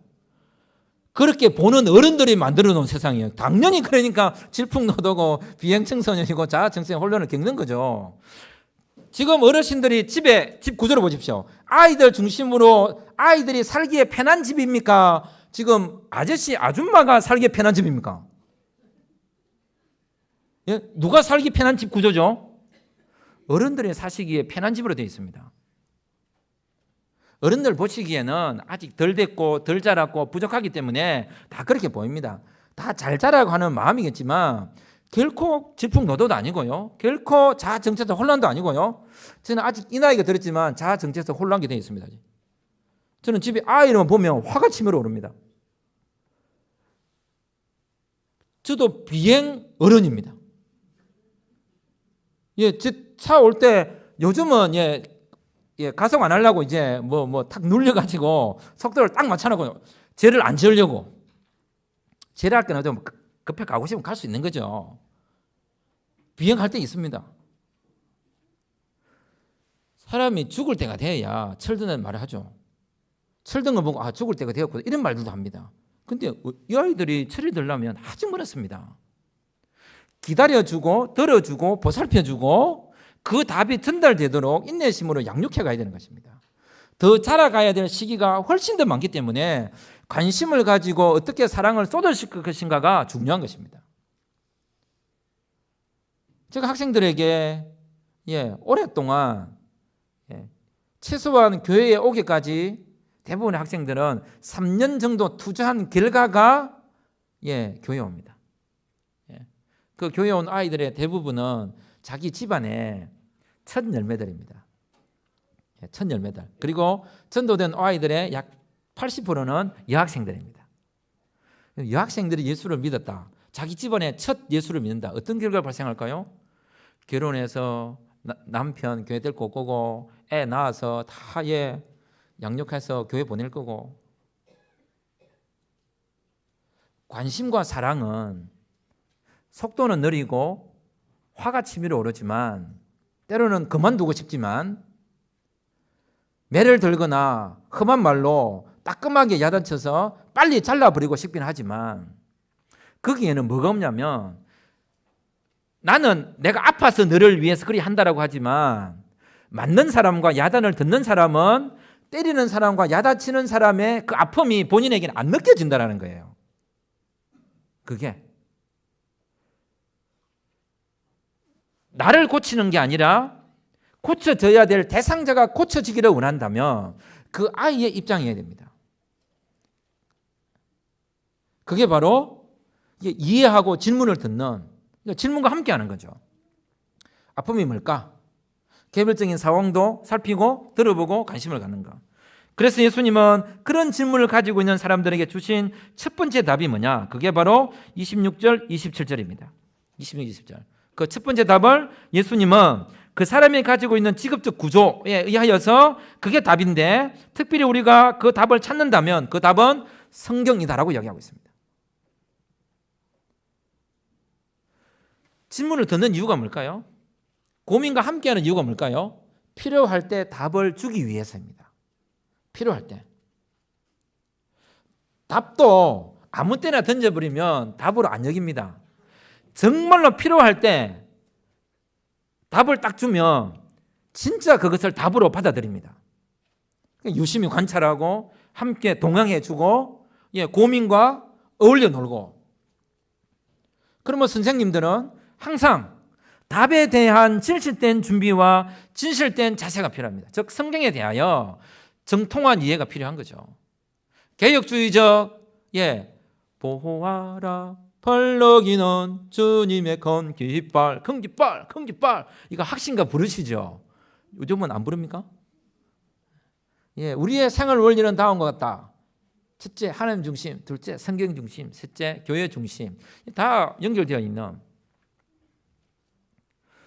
그렇게 보는 어른들이 만들어 놓은 세상이에요. 당연히 그러니까 질풍노도고 비행 청소년이고 자아 정체성 혼란을 겪는 거죠. 지금 어르신들이 집 구조를 보십시오. 아이들 중심으로 아이들이 살기에 편한 집입니까? 지금 아줌마가 살기에 편한 집입니까? 예? 누가 살기 편한 집 구조죠? 어른들이 사시기에 편한 집으로 되어 있습니다. 어른들 보시기에는 아직 덜 됐고 덜 자랐고 부족하기 때문에 다 그렇게 보입니다. 다 잘 자라고 하는 마음이겠지만 결코 질풍노도도 아니고요. 결코 자아 정체성 혼란도 아니고요. 저는 아직 이 나이가 들었지만 자아 정체성 혼란이 되어 있습니다. 저는 집에 아이만 보면 화가 치밀어 오릅니다. 저도 비행 어른입니다. 예, 차 올 때 요즘은 가속 안 하려고 이제 탁 눌려가지고 속도를 딱 맞춰놓고 쟤를 안 지으려고. 쟤를 할 때는 좀 급해 가고 싶으면 갈 수 있는 거죠. 비행할 때 있습니다. 사람이 죽을 때가 돼야 철드는 말을 하죠. 철든 거 보고 죽을 때가 되었고 이런 말들도 합니다. 근데 이 아이들이 철이 들려면 아주 멀었습니다. 기다려주고 들어주고 보살펴주고 그 답이 전달되도록 인내심으로 양육해 가야 되는 것입니다. 더 자라가야 될 시기가 훨씬 더 많기 때문에 관심을 가지고 어떻게 사랑을 쏟아실 것인가가 중요한 것입니다. 제가 학생들에게 오랫동안 최소한 교회에 오기까지 대부분의 학생들은 3년 정도 투자한 결과가 교회에 옵니다. 그 교회에 온 아이들의 대부분은 자기 집안의 첫 열매들입니다. 첫 열매들. 그리고 전도된 아이들의 약 80%는 여학생들입니다. 여학생들이 예수를 믿었다. 자기 집안의 첫 예수를 믿는다. 어떤 결과가 발생할까요? 결혼해서 남편 교회 데리고 올 거고 애 낳아서 다 양육해서 교회 보낼 거고. 관심과 사랑은 속도는 느리고 화가 치밀어 오르지만 때로는 그만두고 싶지만 매를 들거나 험한 말로 따끔하게 야단쳐서 빨리 잘라버리고 싶긴 하지만 거기에는 뭐가 없냐면 나는 내가 아파서 너를 위해서 그리 한다라고 하지만 맞는 사람과 야단을 듣는 사람은 때리는 사람과 야단치는 사람의 그 아픔이 본인에게는 안 느껴진다는 거예요. 그게 나를 고치는 게 아니라 고쳐져야 될 대상자가 고쳐지기를 원한다면 그 아이의 입장이어야 됩니다. 그게 바로 이해하고 질문을 듣는, 질문과 함께하는 거죠. 아픔이 뭘까? 개별적인 상황도 살피고 들어보고 관심을 갖는 것. 그래서 예수님은 그런 질문을 가지고 있는 사람들에게 주신 첫 번째 답이 뭐냐? 그게 바로 26절, 27절입니다. 26, 27절. 그 첫 번째 답을 예수님은 그 사람이 가지고 있는 직업적 구조에 의하여서 그게 답인데 특별히 우리가 그 답을 찾는다면 그 답은 성경이다라고 이야기하고 있습니다. 질문을 듣는 이유가 뭘까요? 고민과 함께하는 이유가 뭘까요? 필요할 때 답을 주기 위해서입니다. 필요할 때. 답도 아무 때나 던져버리면 답으로 안 여깁니다. 정말로 필요할 때 답을 딱 주면 진짜 그것을 답으로 받아들입니다. 유심히 관찰하고 함께 동행해주고 고민과 어울려 놀고. 그러면 선생님들은 항상 답에 대한 진실된 준비와 진실된 자세가 필요합니다. 즉 성경에 대하여 정통한 이해가 필요한 거죠. 개혁주의적 보호하라 펄럭이는 주님의 큰 깃발, 큰 깃발, 큰 깃발. 이거 학신가 부르시죠? 요즘은 안 부릅니까? 우리의 생활 원리는 다음과 같다. 첫째, 하나님 중심. 둘째, 성경 중심. 셋째, 교회 중심. 다 연결되어 있는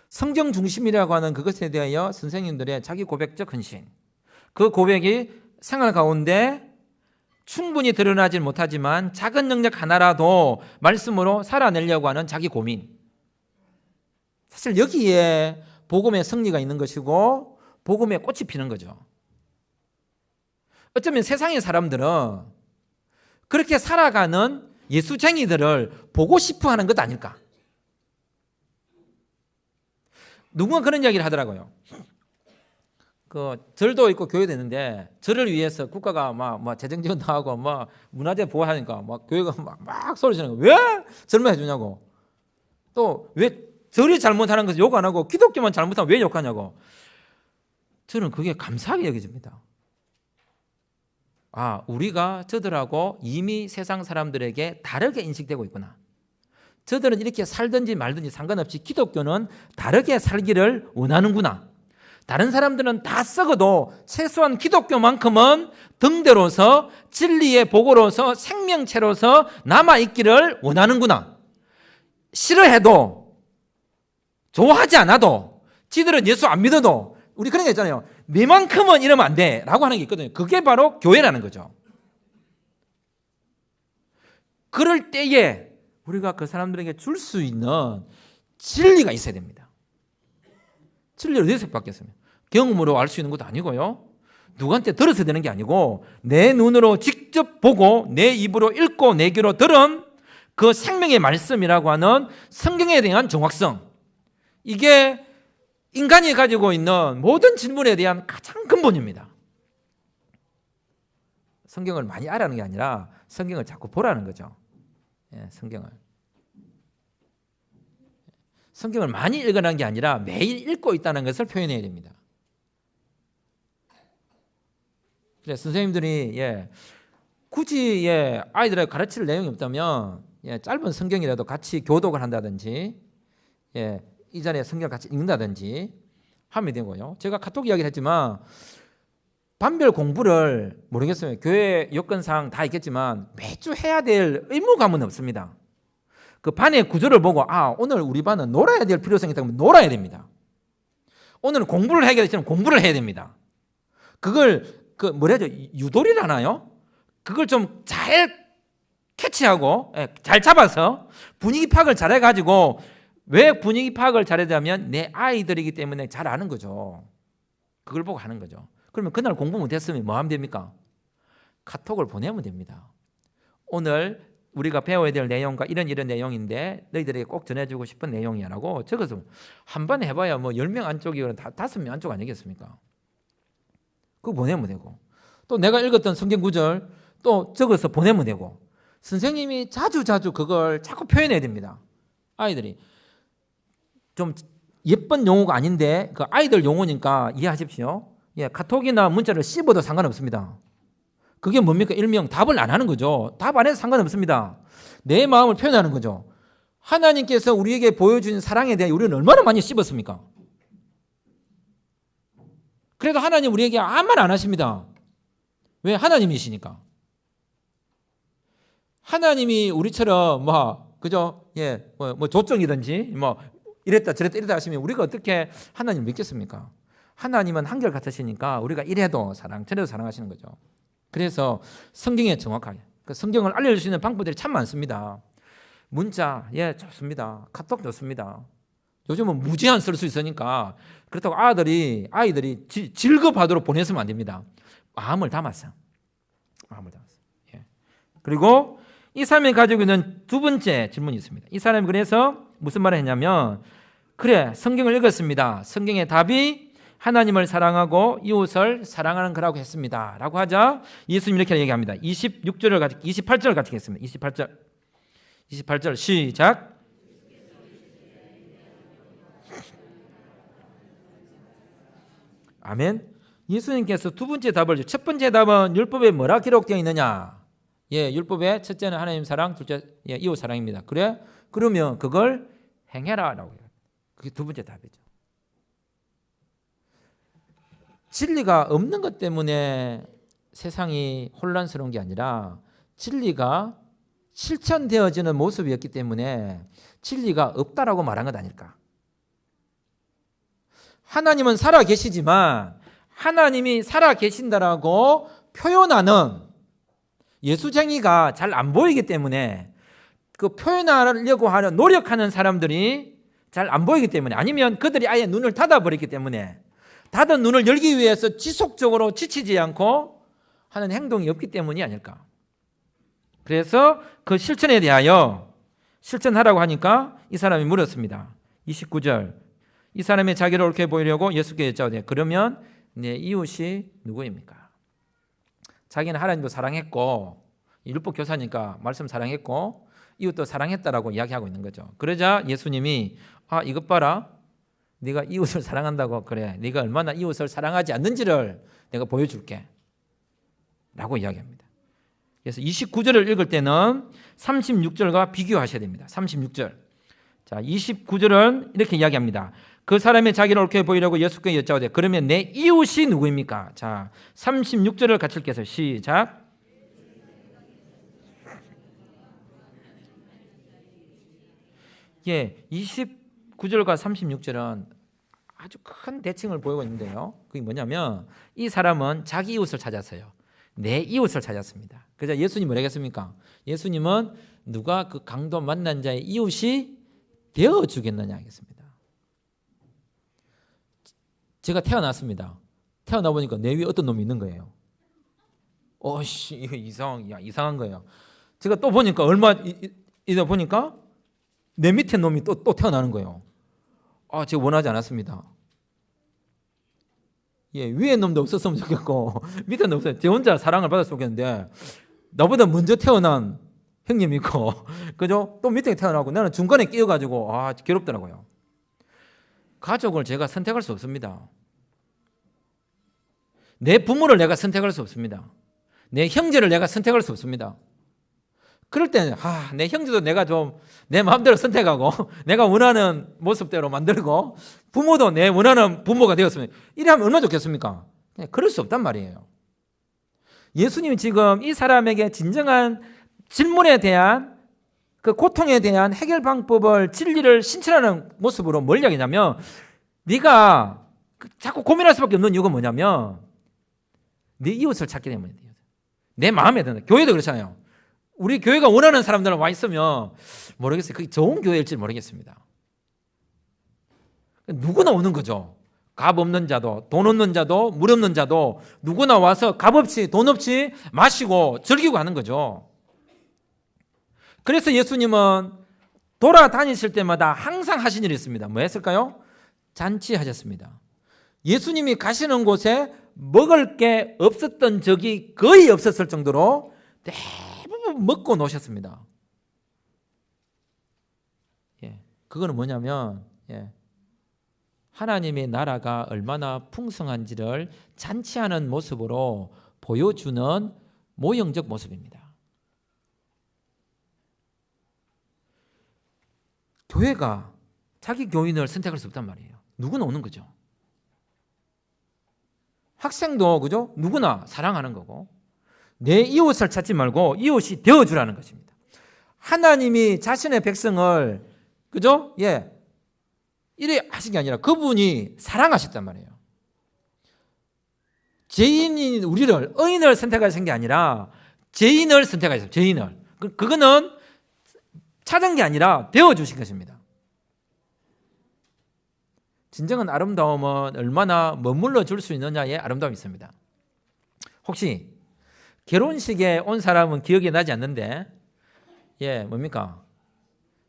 성경 중심이라고 하는 그것에 대하여 선생님들의 자기 고백적 헌신. 그 고백이 생활 가운데 충분히 드러나질 못하지만 작은 능력 하나라도 말씀으로 살아내려고 하는 자기 고민. 사실 여기에 복음의 승리가 있는 것이고 복음의 꽃이 피는 거죠. 어쩌면 세상의 사람들은 그렇게 살아가는 예수쟁이들을 보고 싶어 하는 것 아닐까? 누군가 그런 이야기를 하더라고요. 그 절도 있고 교회도 있는데 절을 위해서 국가가 막 재정 지원도 하고 막 문화재 보호하니까 막 교회가 막 소리 지르는 거. 왜 절만 해주냐고. 또 왜 절이 잘못하는 것을 욕 안 하고 기독교만 잘못하면 왜 욕하냐고. 저는 그게 감사하게 여겨집니다. 아, 우리가 저들하고 이미 세상 사람들에게 다르게 인식되고 있구나. 저들은 이렇게 살든지 말든지 상관없이 기독교는 다르게 살기를 원하는구나. 다른 사람들은 다 썩어도 최소한 기독교만큼은 등대로서 진리의 복으로서 생명체로서 남아있기를 원하는구나. 싫어해도 좋아하지 않아도 지들은 예수 안 믿어도 우리 그런 게 있잖아요. 내만큼은 이러면 안 돼 라고 하는 게 있거든요. 그게 바로 교회라는 거죠. 그럴 때에 우리가 그 사람들에게 줄 수 있는 진리가 있어야 됩니다. 진리를 어디서 받겠습니까? 경험으로 알 수 있는 것도 아니고요. 누구한테 들어서 되는 게 아니고 내 눈으로 직접 보고 내 입으로 읽고 내 귀로 들은 그 생명의 말씀이라고 하는 성경에 대한 정확성. 이게 인간이 가지고 있는 모든 질문에 대한 가장 근본입니다. 성경을 많이 알아는 게 아니라 성경을 자꾸 보라는 거죠. 예, 성경을 많이 읽으라는 게 아니라 매일 읽고 있다는 것을 표현해야 됩니다. 그래서 선생님들이 굳이 아이들에게 가르칠 내용이 없다면 짧은 성경이라도 같이 교독을 한다든지 이 자리에 성경을 같이 읽는다든지 하면 되고요. 제가 카톡 이야기를 했지만 반별 공부를 모르겠어요. 교회 여건상 다 있겠지만 매주 해야 될 의무감은 없습니다. 그 반의 구조를 보고 오늘 우리 반은 놀아야 될 필요성이 있다면 놀아야 됩니다. 오늘 공부를 해야 되면 공부를 해야 됩니다. 그걸 유도리라나요? 그걸 좀 잘 캐치하고 잘 잡아서 분위기 파악을 잘 해가지고 왜 분위기 파악을 잘해야 되냐면 내 아이들이기 때문에 잘 아는 거죠. 그걸 보고 하는 거죠. 그러면 그날 공부 못했으면 뭐 하면 됩니까? 카톡을 보내면 됩니다. 오늘 우리가 배워야 될 내용과 이런 내용인데 너희들에게 꼭 전해주고 싶은 내용이라고 적어서 한 번에 해봐야 10명 안쪽이거나 5명 안쪽 아니겠습니까? 그거 보내면 되고 또 내가 읽었던 성경 구절 또 적어서 보내면 되고 선생님이 자주 그걸 자꾸 표현해야 됩니다. 아이들이 좀 예쁜 용어가 아닌데 그 아이들 용어니까 이해하십시오. 카톡이나 문자를 씹어도 상관없습니다. 그게 뭡니까? 일명 답을 안 하는 거죠. 답 안 해도 상관없습니다. 내 마음을 표현하는 거죠. 하나님께서 우리에게 보여준 사랑에 대해 우리는 얼마나 많이 씹었습니까? 그래도 하나님 우리에게 아무 말 안 하십니다. 왜? 하나님이시니까. 하나님이 우리처럼 그죠? 조정이든지 이랬다 저랬다 하시면 우리가 어떻게 하나님을 믿겠습니까? 하나님은 한결같으시니까 우리가 이래도 사랑 저래도 사랑하시는 거죠. 그래서 성경에 정확하게 성경을 알려줄 수 있는 방법들이 참 많습니다. 문자 좋습니다. 카톡 좋습니다. 요즘은 무제한 쓸 수 있으니까 그렇다고 아이들이 즐거워하도록 보냈으면 안 됩니다. 마음을 담았어. 그리고 이 사람이 가지고 있는 두 번째 질문이 있습니다. 이 사람이 그래서 무슨 말을 했냐면 그래 성경을 읽었습니다. 성경의 답이 하나님을 사랑하고 이웃을 사랑하는 거라고 했습니다. 라고 하자 예수님 이렇게 얘기합니다. 28절을 같이 읽겠습니다. 28절 시작. 아멘. 예수님께서 두 번째 답을 첫 번째 답은 율법에 뭐라 기록되어 있느냐? 율법의 첫째는 하나님 사랑, 둘째 이웃 사랑입니다. 그래? 그러면 그걸 행해라라고 해요. 그게 두 번째 답이죠. 진리가 없는 것 때문에 세상이 혼란스러운 게 아니라 진리가 실천되어지는 모습이었기 때문에 진리가 없다라고 말한 것 아닐까? 하나님은 살아 계시지만 하나님이 살아 계신다라고 표현하는 예수쟁이가 잘 안 보이기 때문에 그 표현하려고 하는 노력하는 사람들이 잘 안 보이기 때문에 아니면 그들이 아예 눈을 닫아버렸기 때문에 닫은 눈을 열기 위해서 지속적으로 지치지 않고 하는 행동이 없기 때문이 아닐까. 그래서 그 실천에 대하여 실천하라고 하니까 이 사람이 물었습니다. 29절 이 사람이 자기를 옳게 보이려고 예수께 여짜오되 그러면 내 이웃이 누구입니까? 자기는 하나님도 사랑했고 율법 교사니까 말씀 사랑했고 이웃도 사랑했다라고 이야기하고 있는 거죠. 그러자 예수님이 이것 봐라. 네가 이웃을 사랑한다고 그래. 네가 얼마나 이웃을 사랑하지 않는지를 내가 보여줄게. 라고 이야기합니다. 그래서 29절을 읽을 때는 36절과 비교하셔야 됩니다. 36절. 자, 29절은 이렇게 이야기합니다. 그 사람이 자기를 옳게 보이려고 예수께 여짜오되 그러면 내 이웃이 누구입니까? 자, 36절을 같이 읽겠어요. 시작. 예, 29절과 36절은 아주 큰 대칭을 보이고 있는데요. 그게 뭐냐면 이 사람은 자기 이웃을 찾았어요. 내 이웃을 찾았습니다. 그래서 예수님 뭐라고 했습니까? 예수님은 누가 그 강도 만난 자의 이웃이 되어주겠느냐 하겠습니다. 제가 태어났습니다. 태어나 보니까 내 위에 어떤 놈이 있는 거예요. 이거 이상한 거예요. 제가 또 보니까 이다 보니까 내 밑에 놈이 또 태어나는 거예요. 제가 원하지 않았습니다. 예, 위에 놈도 없었으면 좋겠고 밑에 놈 없어요. 제 혼자 사랑을 받았으면 좋겠는데 나보다 먼저 태어난 형님이 있고 그죠? 또 밑에 태어나고 나는 중간에 끼어가지고 괴롭더라고요. 가족을 제가 선택할 수 없습니다. 내 부모를 내가 선택할 수 없습니다. 내 형제를 내가 선택할 수 없습니다. 그럴 때는 내 형제도 내가 좀 내 마음대로 선택하고 내가 원하는 모습대로 만들고 부모도 내 원하는 부모가 되었으면 이래 하면 얼마나 좋겠습니까? 그럴 수 없단 말이에요. 예수님이 지금 이 사람에게 진정한 질문에 대한 그 고통에 대한 해결 방법을 진리를 신천하는 모습으로 뭘 이야기냐면 네가 자꾸 고민할 수밖에 없는 이유가 뭐냐면 네 이웃을 찾기 때문이에요. 내 마음에 드는 교회도 그렇잖아요. 우리 교회가 원하는 사람들은 와 있으면 모르겠어요. 그게 좋은 교회일지 모르겠습니다. 누구나 오는 거죠. 값 없는 자도 돈 없는 자도 물 없는 자도 누구나 와서 값 없이 돈 없이 마시고 즐기고 하는 거죠. 그래서 예수님은 돌아다니실 때마다 항상 하신 일이 있습니다. 뭐 했을까요? 잔치하셨습니다. 예수님이 가시는 곳에 먹을 게 없었던 적이 거의 없었을 정도로 대부분 먹고 노셨습니다. 그거는 뭐냐면 하나님의 나라가 얼마나 풍성한지를 잔치하는 모습으로 보여주는 모형적 모습입니다. 교회가 자기 교인을 선택할 수 없단 말이에요. 누구나 오는 거죠. 학생도 그죠? 누구나 사랑하는 거고 내 이웃을 찾지 말고 이웃이 되어주라는 것입니다. 하나님이 자신의 백성을 그죠? 이래 하신 게 아니라 그분이 사랑하셨단 말이에요. 죄인인 우리를 의인을 선택하신 게 아니라 죄인을 선택하셨어요. 죄인을. 그거는 찾은 게 아니라 되어주신 것입니다. 진정한 아름다움은 얼마나 머물러 줄 수 있느냐에 아름다움이 있습니다. 혹시 결혼식에 온 사람은 기억이 나지 않는데 뭡니까?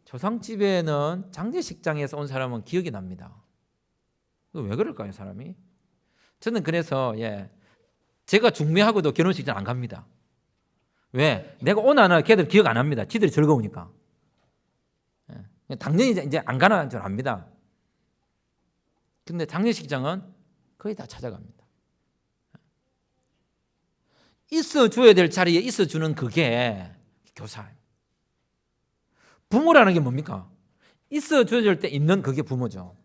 조상집에는 장례식장에서 온 사람은 기억이 납니다. 왜 그럴까요, 사람이? 저는 그래서 제가 중매하고도 결혼식장 안 갑니다. 왜? 내가 오나 안 오나 걔들 기억 안 합니다. 지들이 즐거우니까. 당연히 이제 안 가는 줄 압니다. 근데 장례식장은 거의 다 찾아갑니다. 있어줘야 될 자리에 있어주는 그게 교사예요. 부모라는 게 뭡니까? 있어줘야 될 때 있는 그게 부모죠.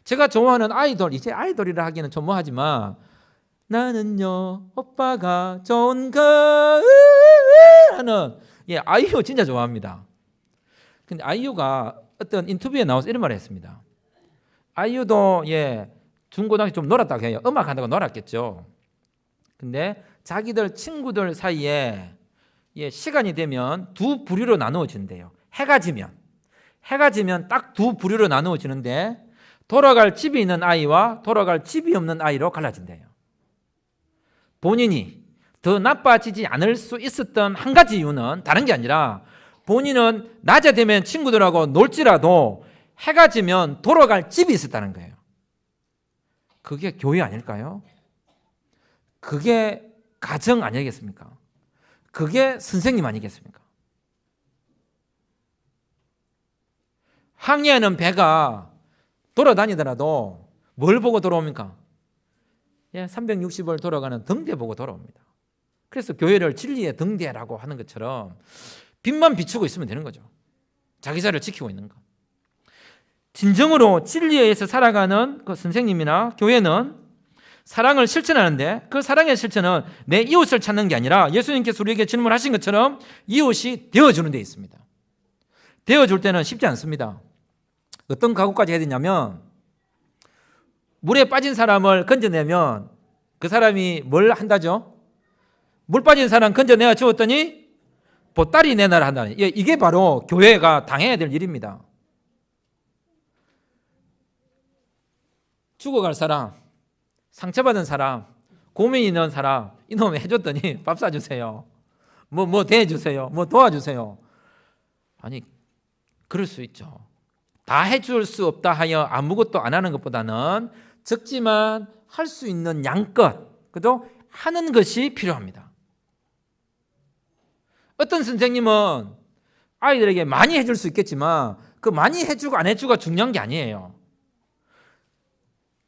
제가 좋아하는 아이돌, 이제 아이돌이라 하기는 좀 뭐하지만 나는요 오빠가 좋은 거 하는 아이유 진짜 좋아합니다. 근데 아이유가 어떤 인터뷰에 나와서 이런 말을 했습니다. 아이유도 중고등학교 좀 놀았다고 해요. 음악 한다고 놀았겠죠. 근데 자기들 친구들 사이에 시간이 되면 두 부류로 나누어진대요. 해가 지면 딱 두 부류로 나누어지는데 돌아갈 집이 있는 아이와 돌아갈 집이 없는 아이로 갈라진대요. 본인이 더 나빠지지 않을 수 있었던 한 가지 이유는 다른 게 아니라 본인은 낮에 되면 친구들하고 놀지라도 해가 지면 돌아갈 집이 있었다는 거예요. 그게 교회 아닐까요? 그게 가정 아니겠습니까? 그게 선생님 아니겠습니까? 항해하는 배가 돌아다니더라도 뭘 보고 돌아옵니까? 360을 돌아가는 등대 보고 돌아옵니다. 그래서 교회를 진리의 등대라고 하는 것처럼 빛만 비추고 있으면 되는 거죠. 자기 자리를 지키고 있는 것. 진정으로 진리에 의해서 살아가는 그 선생님이나 교회는 사랑을 실천하는데 그 사랑의 실천은 내 이웃을 찾는 게 아니라 예수님께서 우리에게 질문하신 것처럼 이웃이 되어주는 데 있습니다. 되어줄 때는 쉽지 않습니다. 어떤 각오까지 해야 되냐면 물에 빠진 사람을 건져내면 그 사람이 뭘 한다죠? 물 빠진 사람 건져내어 주었더니 보따리 내놔라 한다는, 이게 바로 교회가 당해야 될 일입니다. 죽어갈 사람, 상처받은 사람, 고민 있는 사람, 이놈 해줬더니 밥 사주세요. 뭐 대해주세요. 뭐 도와주세요. 아니, 그럴 수 있죠. 다 해줄 수 없다 하여 아무것도 안 하는 것보다는 적지만 할 수 있는 양껏 그래도 하는 것이 필요합니다. 어떤 선생님은 아이들에게 많이 해줄 수 있겠지만 그 많이 해주고 안 해주고가 중요한 게 아니에요.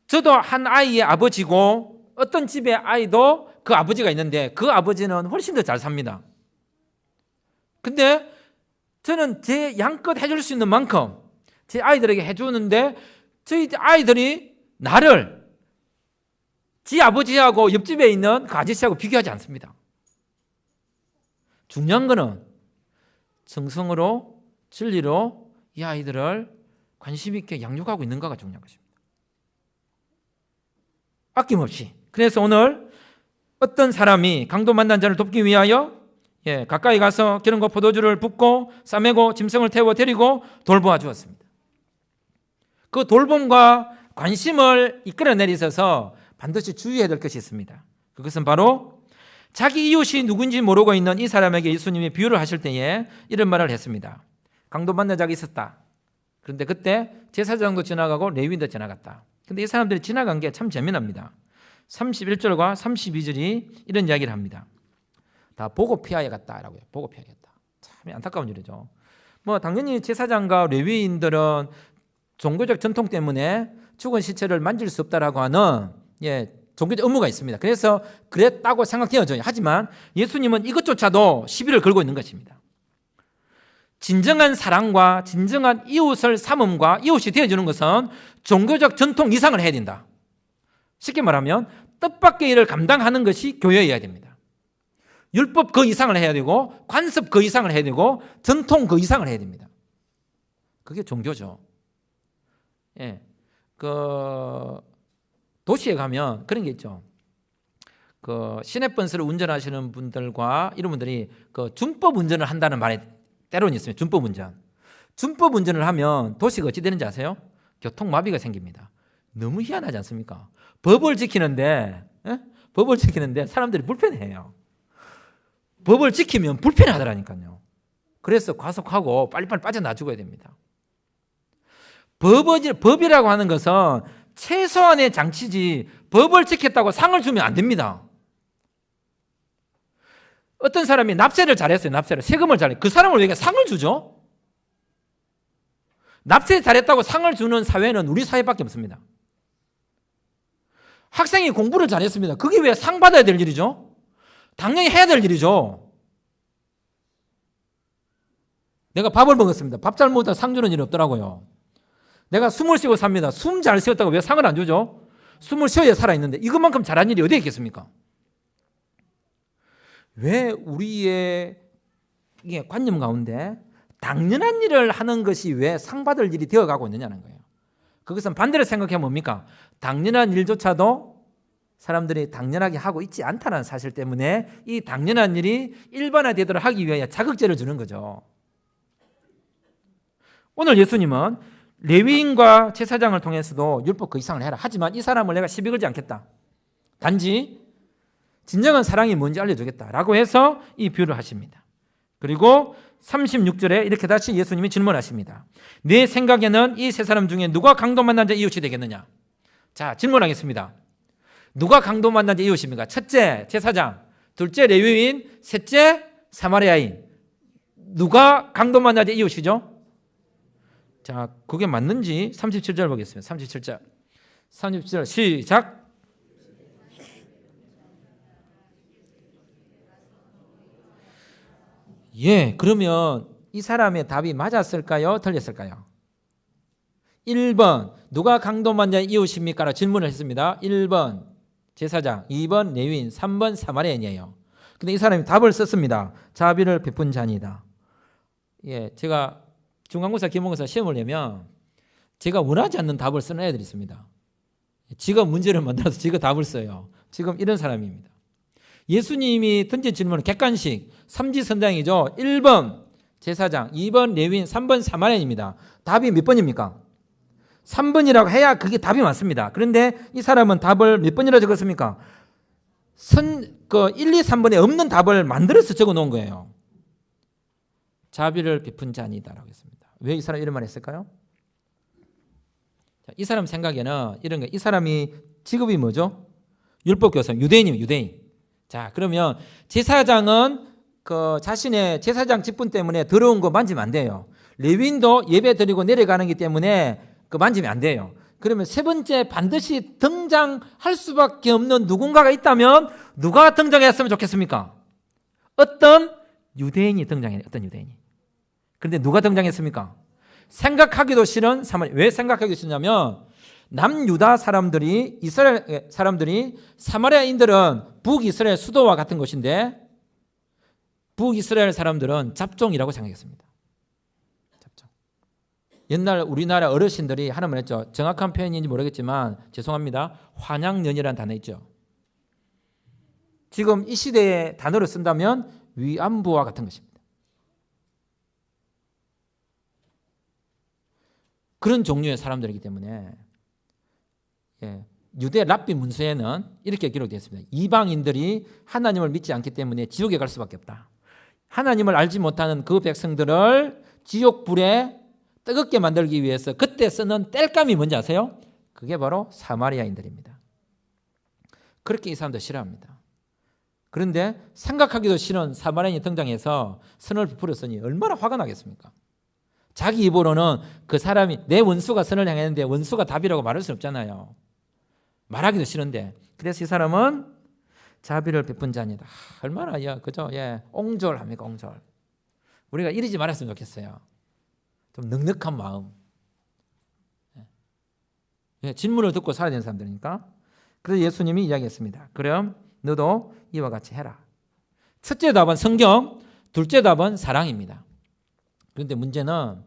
저도 한 아이의 아버지고 어떤 집의 아이도 그 아버지가 있는데 그 아버지는 훨씬 더 잘 삽니다. 근데 저는 제 양껏 해줄 수 있는 만큼 제 아이들에게 해주는데 저희 아이들이 나를 지 아버지하고 옆집에 있는 그 아저씨하고 비교하지 않습니다. 중요한 거는 정성으로 진리로 이 아이들을 관심 있게 양육하고 있는가가 중요한 것입니다. 아낌없이. 그래서 오늘 어떤 사람이 강도 만난 자를 돕기 위하여 가까이 가서 기름과 포도주를 붓고 싸매고 짐승을 태워 데리고 돌보아 주었습니다. 그 돌봄과 관심을 이끌어내리 있어서 반드시 주의해야 될 것이 있습니다. 그것은 바로 자기 이웃이 누군지 모르고 있는 이 사람에게 예수님이 비유를 하실 때에 이런 말을 했습니다. 강도 만난 자가 있었다. 그런데 그때 제사장도 지나가고 레위인도 지나갔다. 근데 이 사람들이 지나간 게 참 재미납니다. 31절과 32절이 이런 이야기를 합니다. 다 보고 피하여갔다라고요. 보고 피하겠다. 참 안타까운 일이죠. 당연히 제사장과 레위인들은 종교적 전통 때문에 죽은 시체를 만질 수 없다라고 하는 종교적 의무가 있습니다. 그래서 그랬다고 생각되어져요. 하지만 예수님은 이것조차도 시비를 걸고 있는 것입니다. 진정한 사랑과 진정한 이웃을 삼음과 이웃이 되어주는 것은 종교적 전통 이상을 해야 된다. 쉽게 말하면 뜻밖의 일을 감당하는 것이 교회여야 됩니다. 율법 그 이상을 해야 되고 관습 그 이상을 해야 되고 전통 그 이상을 해야 됩니다. 그게 종교죠. 도시에 가면 그런 게 있죠. 시내버스를 운전하시는 분들과 이런 분들이 준법 운전을 한다는 말이 때로는 있습니다. 준법 운전. 준법 운전을 하면 도시가 어찌 되는지 아세요? 교통마비가 생깁니다. 너무 희한하지 않습니까? 법을 지키는데 사람들이 불편해요. 법을 지키면 불편하더라니까요. 그래서 과속하고 빨리빨리 빠져나 죽어야 됩니다. 법이라고 하는 것은 최소한의 장치지 법을 지켰다고 상을 주면 안 됩니다. 어떤 사람이 납세를 잘했어요. 세금을 잘했어요. 그 사람을 왜 상을 주죠? 납세 잘했다고 상을 주는 사회는 우리 사회밖에 없습니다. 학생이 공부를 잘했습니다. 그게 왜 상 받아야 될 일이죠? 당연히 해야 될 일이죠. 내가 밥을 먹었습니다. 밥 잘 먹었다 상 주는 일이 없더라고요. 내가 숨을 쉬고 삽니다. 숨 잘 쉬었다고 왜 상을 안 주죠? 숨을 쉬어야 살아있는데 이것만큼 잘한 일이 어디에 있겠습니까? 왜 우리의 관념 가운데 당연한 일을 하는 것이 왜 상 받을 일이 되어가고 있느냐는 거예요. 그것은 반대로 생각하면 뭡니까? 당연한 일조차도 사람들이 당연하게 하고 있지 않다는 사실 때문에 이 당연한 일이 일반화되도록 하기 위하여 자극제를 주는 거죠. 오늘 예수님은 레위인과 제사장을 통해서도 율법 그 이상을 해라. 하지만 이 사람을 내가 시비 걸지 않겠다. 단지 진정한 사랑이 뭔지 알려주겠다라고 해서 이 비유를 하십니다. 그리고 36절에 이렇게 다시 예수님이 질문하십니다. 내 생각에는 이 세 사람 중에 누가 강도 만난 자 이웃이 되겠느냐? 자, 질문하겠습니다. 누가 강도 만난 자 이웃입니까? 첫째 제사장, 둘째 레위인, 셋째 사마리아인. 누가 강도 만난 자 이웃이죠? 자, 그게 맞는지 37절 보겠습니다. 37절. 37절 시작. 예, 그러면 이 사람의 답이 맞았을까요? 틀렸을까요? 1번 누가 강도만 자 이웃입니까? 라고 질문을 했습니다. 1번 제사장, 2번 레위인, 3번 사마리아인이에요. 근데 이 사람이 답을 썼습니다. 자비를 베푼 자니다. 예, 제가 중간고사, 기본고사 시험을 내면 제가 원하지 않는 답을 쓰는 애들이 있습니다. 지가 문제를 만들어서 지가 답을 써요. 지금 이런 사람입니다. 예수님이 던진 질문은 객관식 삼지선장이죠. 1번 제사장, 2번 레위인, 3번 사마리아인입니다. 답이 몇 번입니까? 3번이라고 해야 그게 답이 맞습니다. 그런데 이 사람은 답을 몇 번이라고 적었습니까? 1, 2, 3번에 없는 답을 만들어서 적어 놓은 거예요. 자비를 베푼 자니다라고 했습니다. 왜 이 사람이 이런 말을 했을까요? 이 사람 생각에는 이런 거, 이 사람이 직업이 뭐죠? 율법교사, 유대인이에요, 유대인. 자, 그러면 제사장은 그 자신의 제사장 직분 때문에 더러운 거 만지면 안 돼요. 레위인도 예배 드리고 내려가는 기 때문에 그 만지면 안 돼요. 그러면 세 번째 반드시 등장할 수밖에 없는 누군가가 있다면 누가 등장했으면 좋겠습니까? 어떤 유대인이 등장해요. 어떤 유대인이. 그런데 누가 등장했습니까? 생각하기도 싫은 사마리아. 왜 생각하기 싫냐면 남유다 사람들이 이스라엘 사람들이 사마리아인들은 북이스라엘 수도와 같은 곳인데 북이스라엘 사람들은 잡종이라고 생각했습니다. 잡종. 옛날 우리나라 어르신들이 하는 말 했죠. 정확한 표현인지 모르겠지만 죄송합니다. 환양년이라는 단어 있죠. 지금 이 시대의 단어로 쓴다면 위안부와 같은 것입니다. 그런 종류의 사람들이기 때문에 유대 랍비 문서에는 이렇게 기록되어 있습니다. 이방인들이 하나님을 믿지 않기 때문에 지옥에 갈 수밖에 없다. 하나님을 알지 못하는 그 백성들을 지옥불에 뜨겁게 만들기 위해서 그때 쓰는 땔감이 뭔지 아세요? 그게 바로 사마리아인들입니다. 그렇게 이 사람들 싫어합니다. 그런데 생각하기도 싫은 사마리아인이 등장해서 선을 베풀었으니 얼마나 화가 나겠습니까? 자기 입으로는 그 사람이 내 원수가 선을 향했는데 원수가 답이라고 말할 수 없잖아요. 말하기도 싫은데. 그래서 이 사람은 자비를 베푼 자니다. 얼마나 그죠? 옹졸합니까? 옹졸. 우리가 이러지 말았으면 좋겠어요. 좀 넉넉한 마음. 질문을 듣고 살아야 되는 사람들이니까. 그래서 예수님이 이야기했습니다. 그럼 너도 이와 같이 해라. 첫째 답은 성경, 둘째 답은 사랑입니다. 그런데 문제는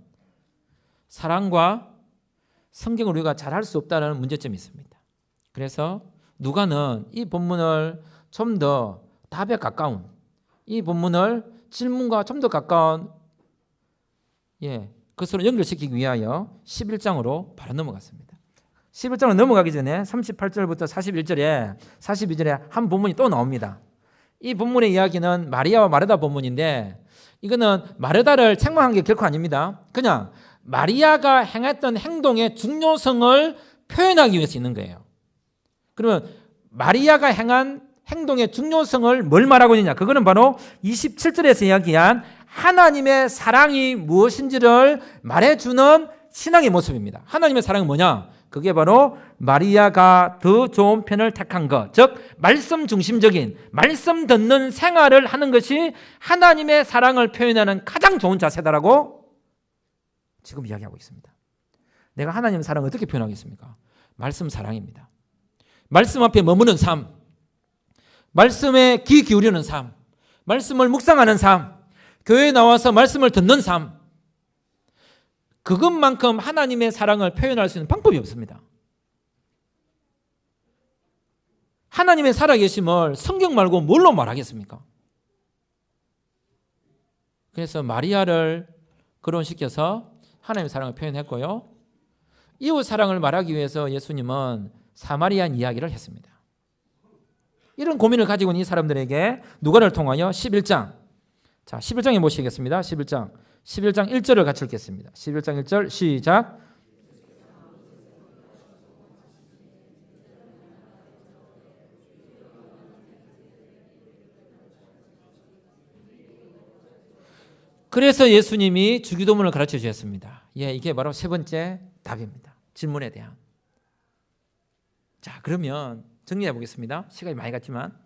사랑과 성경을 우리가 잘할 수 없다는 문제점이 있습니다. 그래서 누가는 이 본문을 좀 더 답에 가까운, 이 본문을 질문과 좀 더 가까운 그것으로 연결시키기 위하여 11장으로 바로 넘어갔습니다. 11장으로 넘어가기 전에 38절부터 42절에 한 본문이 또 나옵니다. 이 본문의 이야기는 마리아와 마르다 본문인데 이거는 마르다를 책망한 게 결코 아닙니다. 그냥 마리아가 행했던 행동의 중요성을 표현하기 위해서 있는 거예요. 그러면 마리아가 행한 행동의 중요성을 뭘 말하고 있느냐? 그거는 바로 27절에서 이야기한 하나님의 사랑이 무엇인지를 말해주는 신앙의 모습입니다. 하나님의 사랑은 뭐냐? 그게 바로 마리아가 더 좋은 편을 택한 것, 즉 말씀 중심적인 말씀 듣는 생활을 하는 것이 하나님의 사랑을 표현하는 가장 좋은 자세다라고 지금 이야기하고 있습니다. 내가 하나님의 사랑을 어떻게 표현하겠습니까? 말씀 사랑입니다. 말씀 앞에 머무는 삶, 말씀에 귀 기울이는 삶, 말씀을 묵상하는 삶, 교회에 나와서 말씀을 듣는 삶, 그것만큼 하나님의 사랑을 표현할 수 있는 방법이 없습니다. 하나님의 살아계심을 성경 말고 뭘로 말하겠습니까? 그래서 마리아를 거론시켜서 하나님의 사랑을 표현했고요. 이웃 사랑을 말하기 위해서 예수님은 사마리안 이야기를 했습니다. 이런 고민을 가지고 있는 이 사람들에게 누가를 통하여 11장, 자 11장에 모시겠습니다. 11장 1절을 같이 읽겠습니다. 11장 1절 시작. 그래서 예수님이 주기도문을 가르쳐 주셨습니다. 예, 이게 바로 세 번째 답입니다. 질문에 대한. 자, 그러면 정리해 보겠습니다. 시간이 많이 갔지만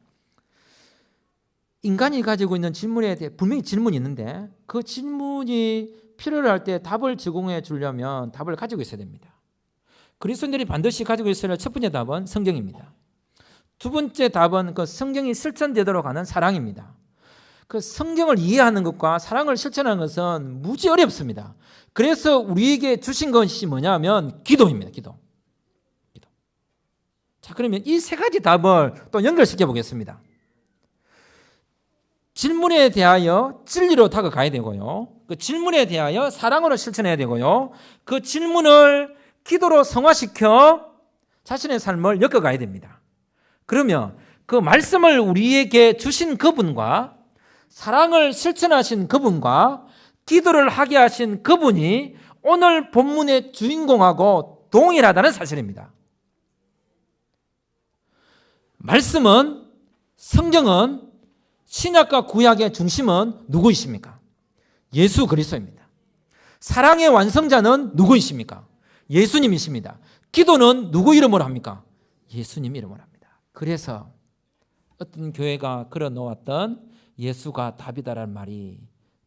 인간이 가지고 있는 질문에 대해 분명히 질문이 있는데 그 질문이 필요로 할 때 답을 제공해 주려면 답을 가지고 있어야 됩니다. 그리스도인들이 반드시 가지고 있어야 할 첫 번째 답은 성경입니다. 두 번째 답은 그 성경이 실천되도록 하는 사랑입니다. 그 성경을 이해하는 것과 사랑을 실천하는 것은 무지 어렵습니다. 그래서 우리에게 주신 것이 뭐냐면 기도입니다. 기도. 자, 그러면 이 세 가지 답을 또 연결시켜 보겠습니다. 질문에 대하여 진리로 다가가야 되고요. 그 질문에 대하여 사랑으로 실천해야 되고요. 그 질문을 기도로 성화시켜 자신의 삶을 엮어가야 됩니다. 그러면 그 말씀을 우리에게 주신 그분과 사랑을 실천하신 그분과 기도를 하게 하신 그분이 오늘 본문의 주인공하고 동일하다는 사실입니다. 말씀은, 성경은, 신약과 구약의 중심은 누구이십니까? 예수 그리스도입니다. 사랑의 완성자는 누구이십니까? 예수님이십니다. 기도는 누구 이름으로 합니까? 예수님 이름으로 합니다. 그래서 어떤 교회가 걸어 놓았던 예수가 답이다라는 말이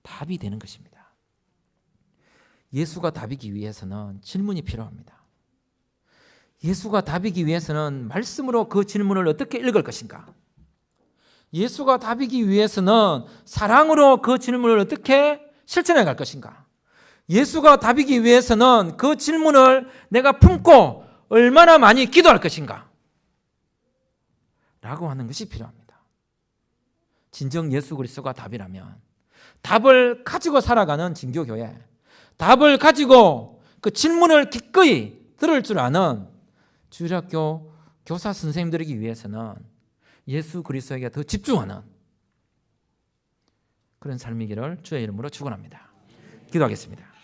답이 되는 것입니다. 예수가 답이기 위해서는 질문이 필요합니다. 예수가 답이기 위해서는 말씀으로 그 질문을 어떻게 읽을 것인가? 예수가 답이기 위해서는 사랑으로 그 질문을 어떻게 실천해 갈 것인가? 예수가 답이기 위해서는 그 질문을 내가 품고 얼마나 많이 기도할 것인가? 라고 하는 것이 필요합니다. 진정 예수 그리스도가 답이라면 답을 가지고 살아가는 진교교회, 답을 가지고 그 질문을 기꺼이 들을 줄 아는 주일학교 교사 선생님들이기 위해서는 예수 그리스도에게 더 집중하는 그런 삶이기를 주의 이름으로 축원합니다. 기도하겠습니다.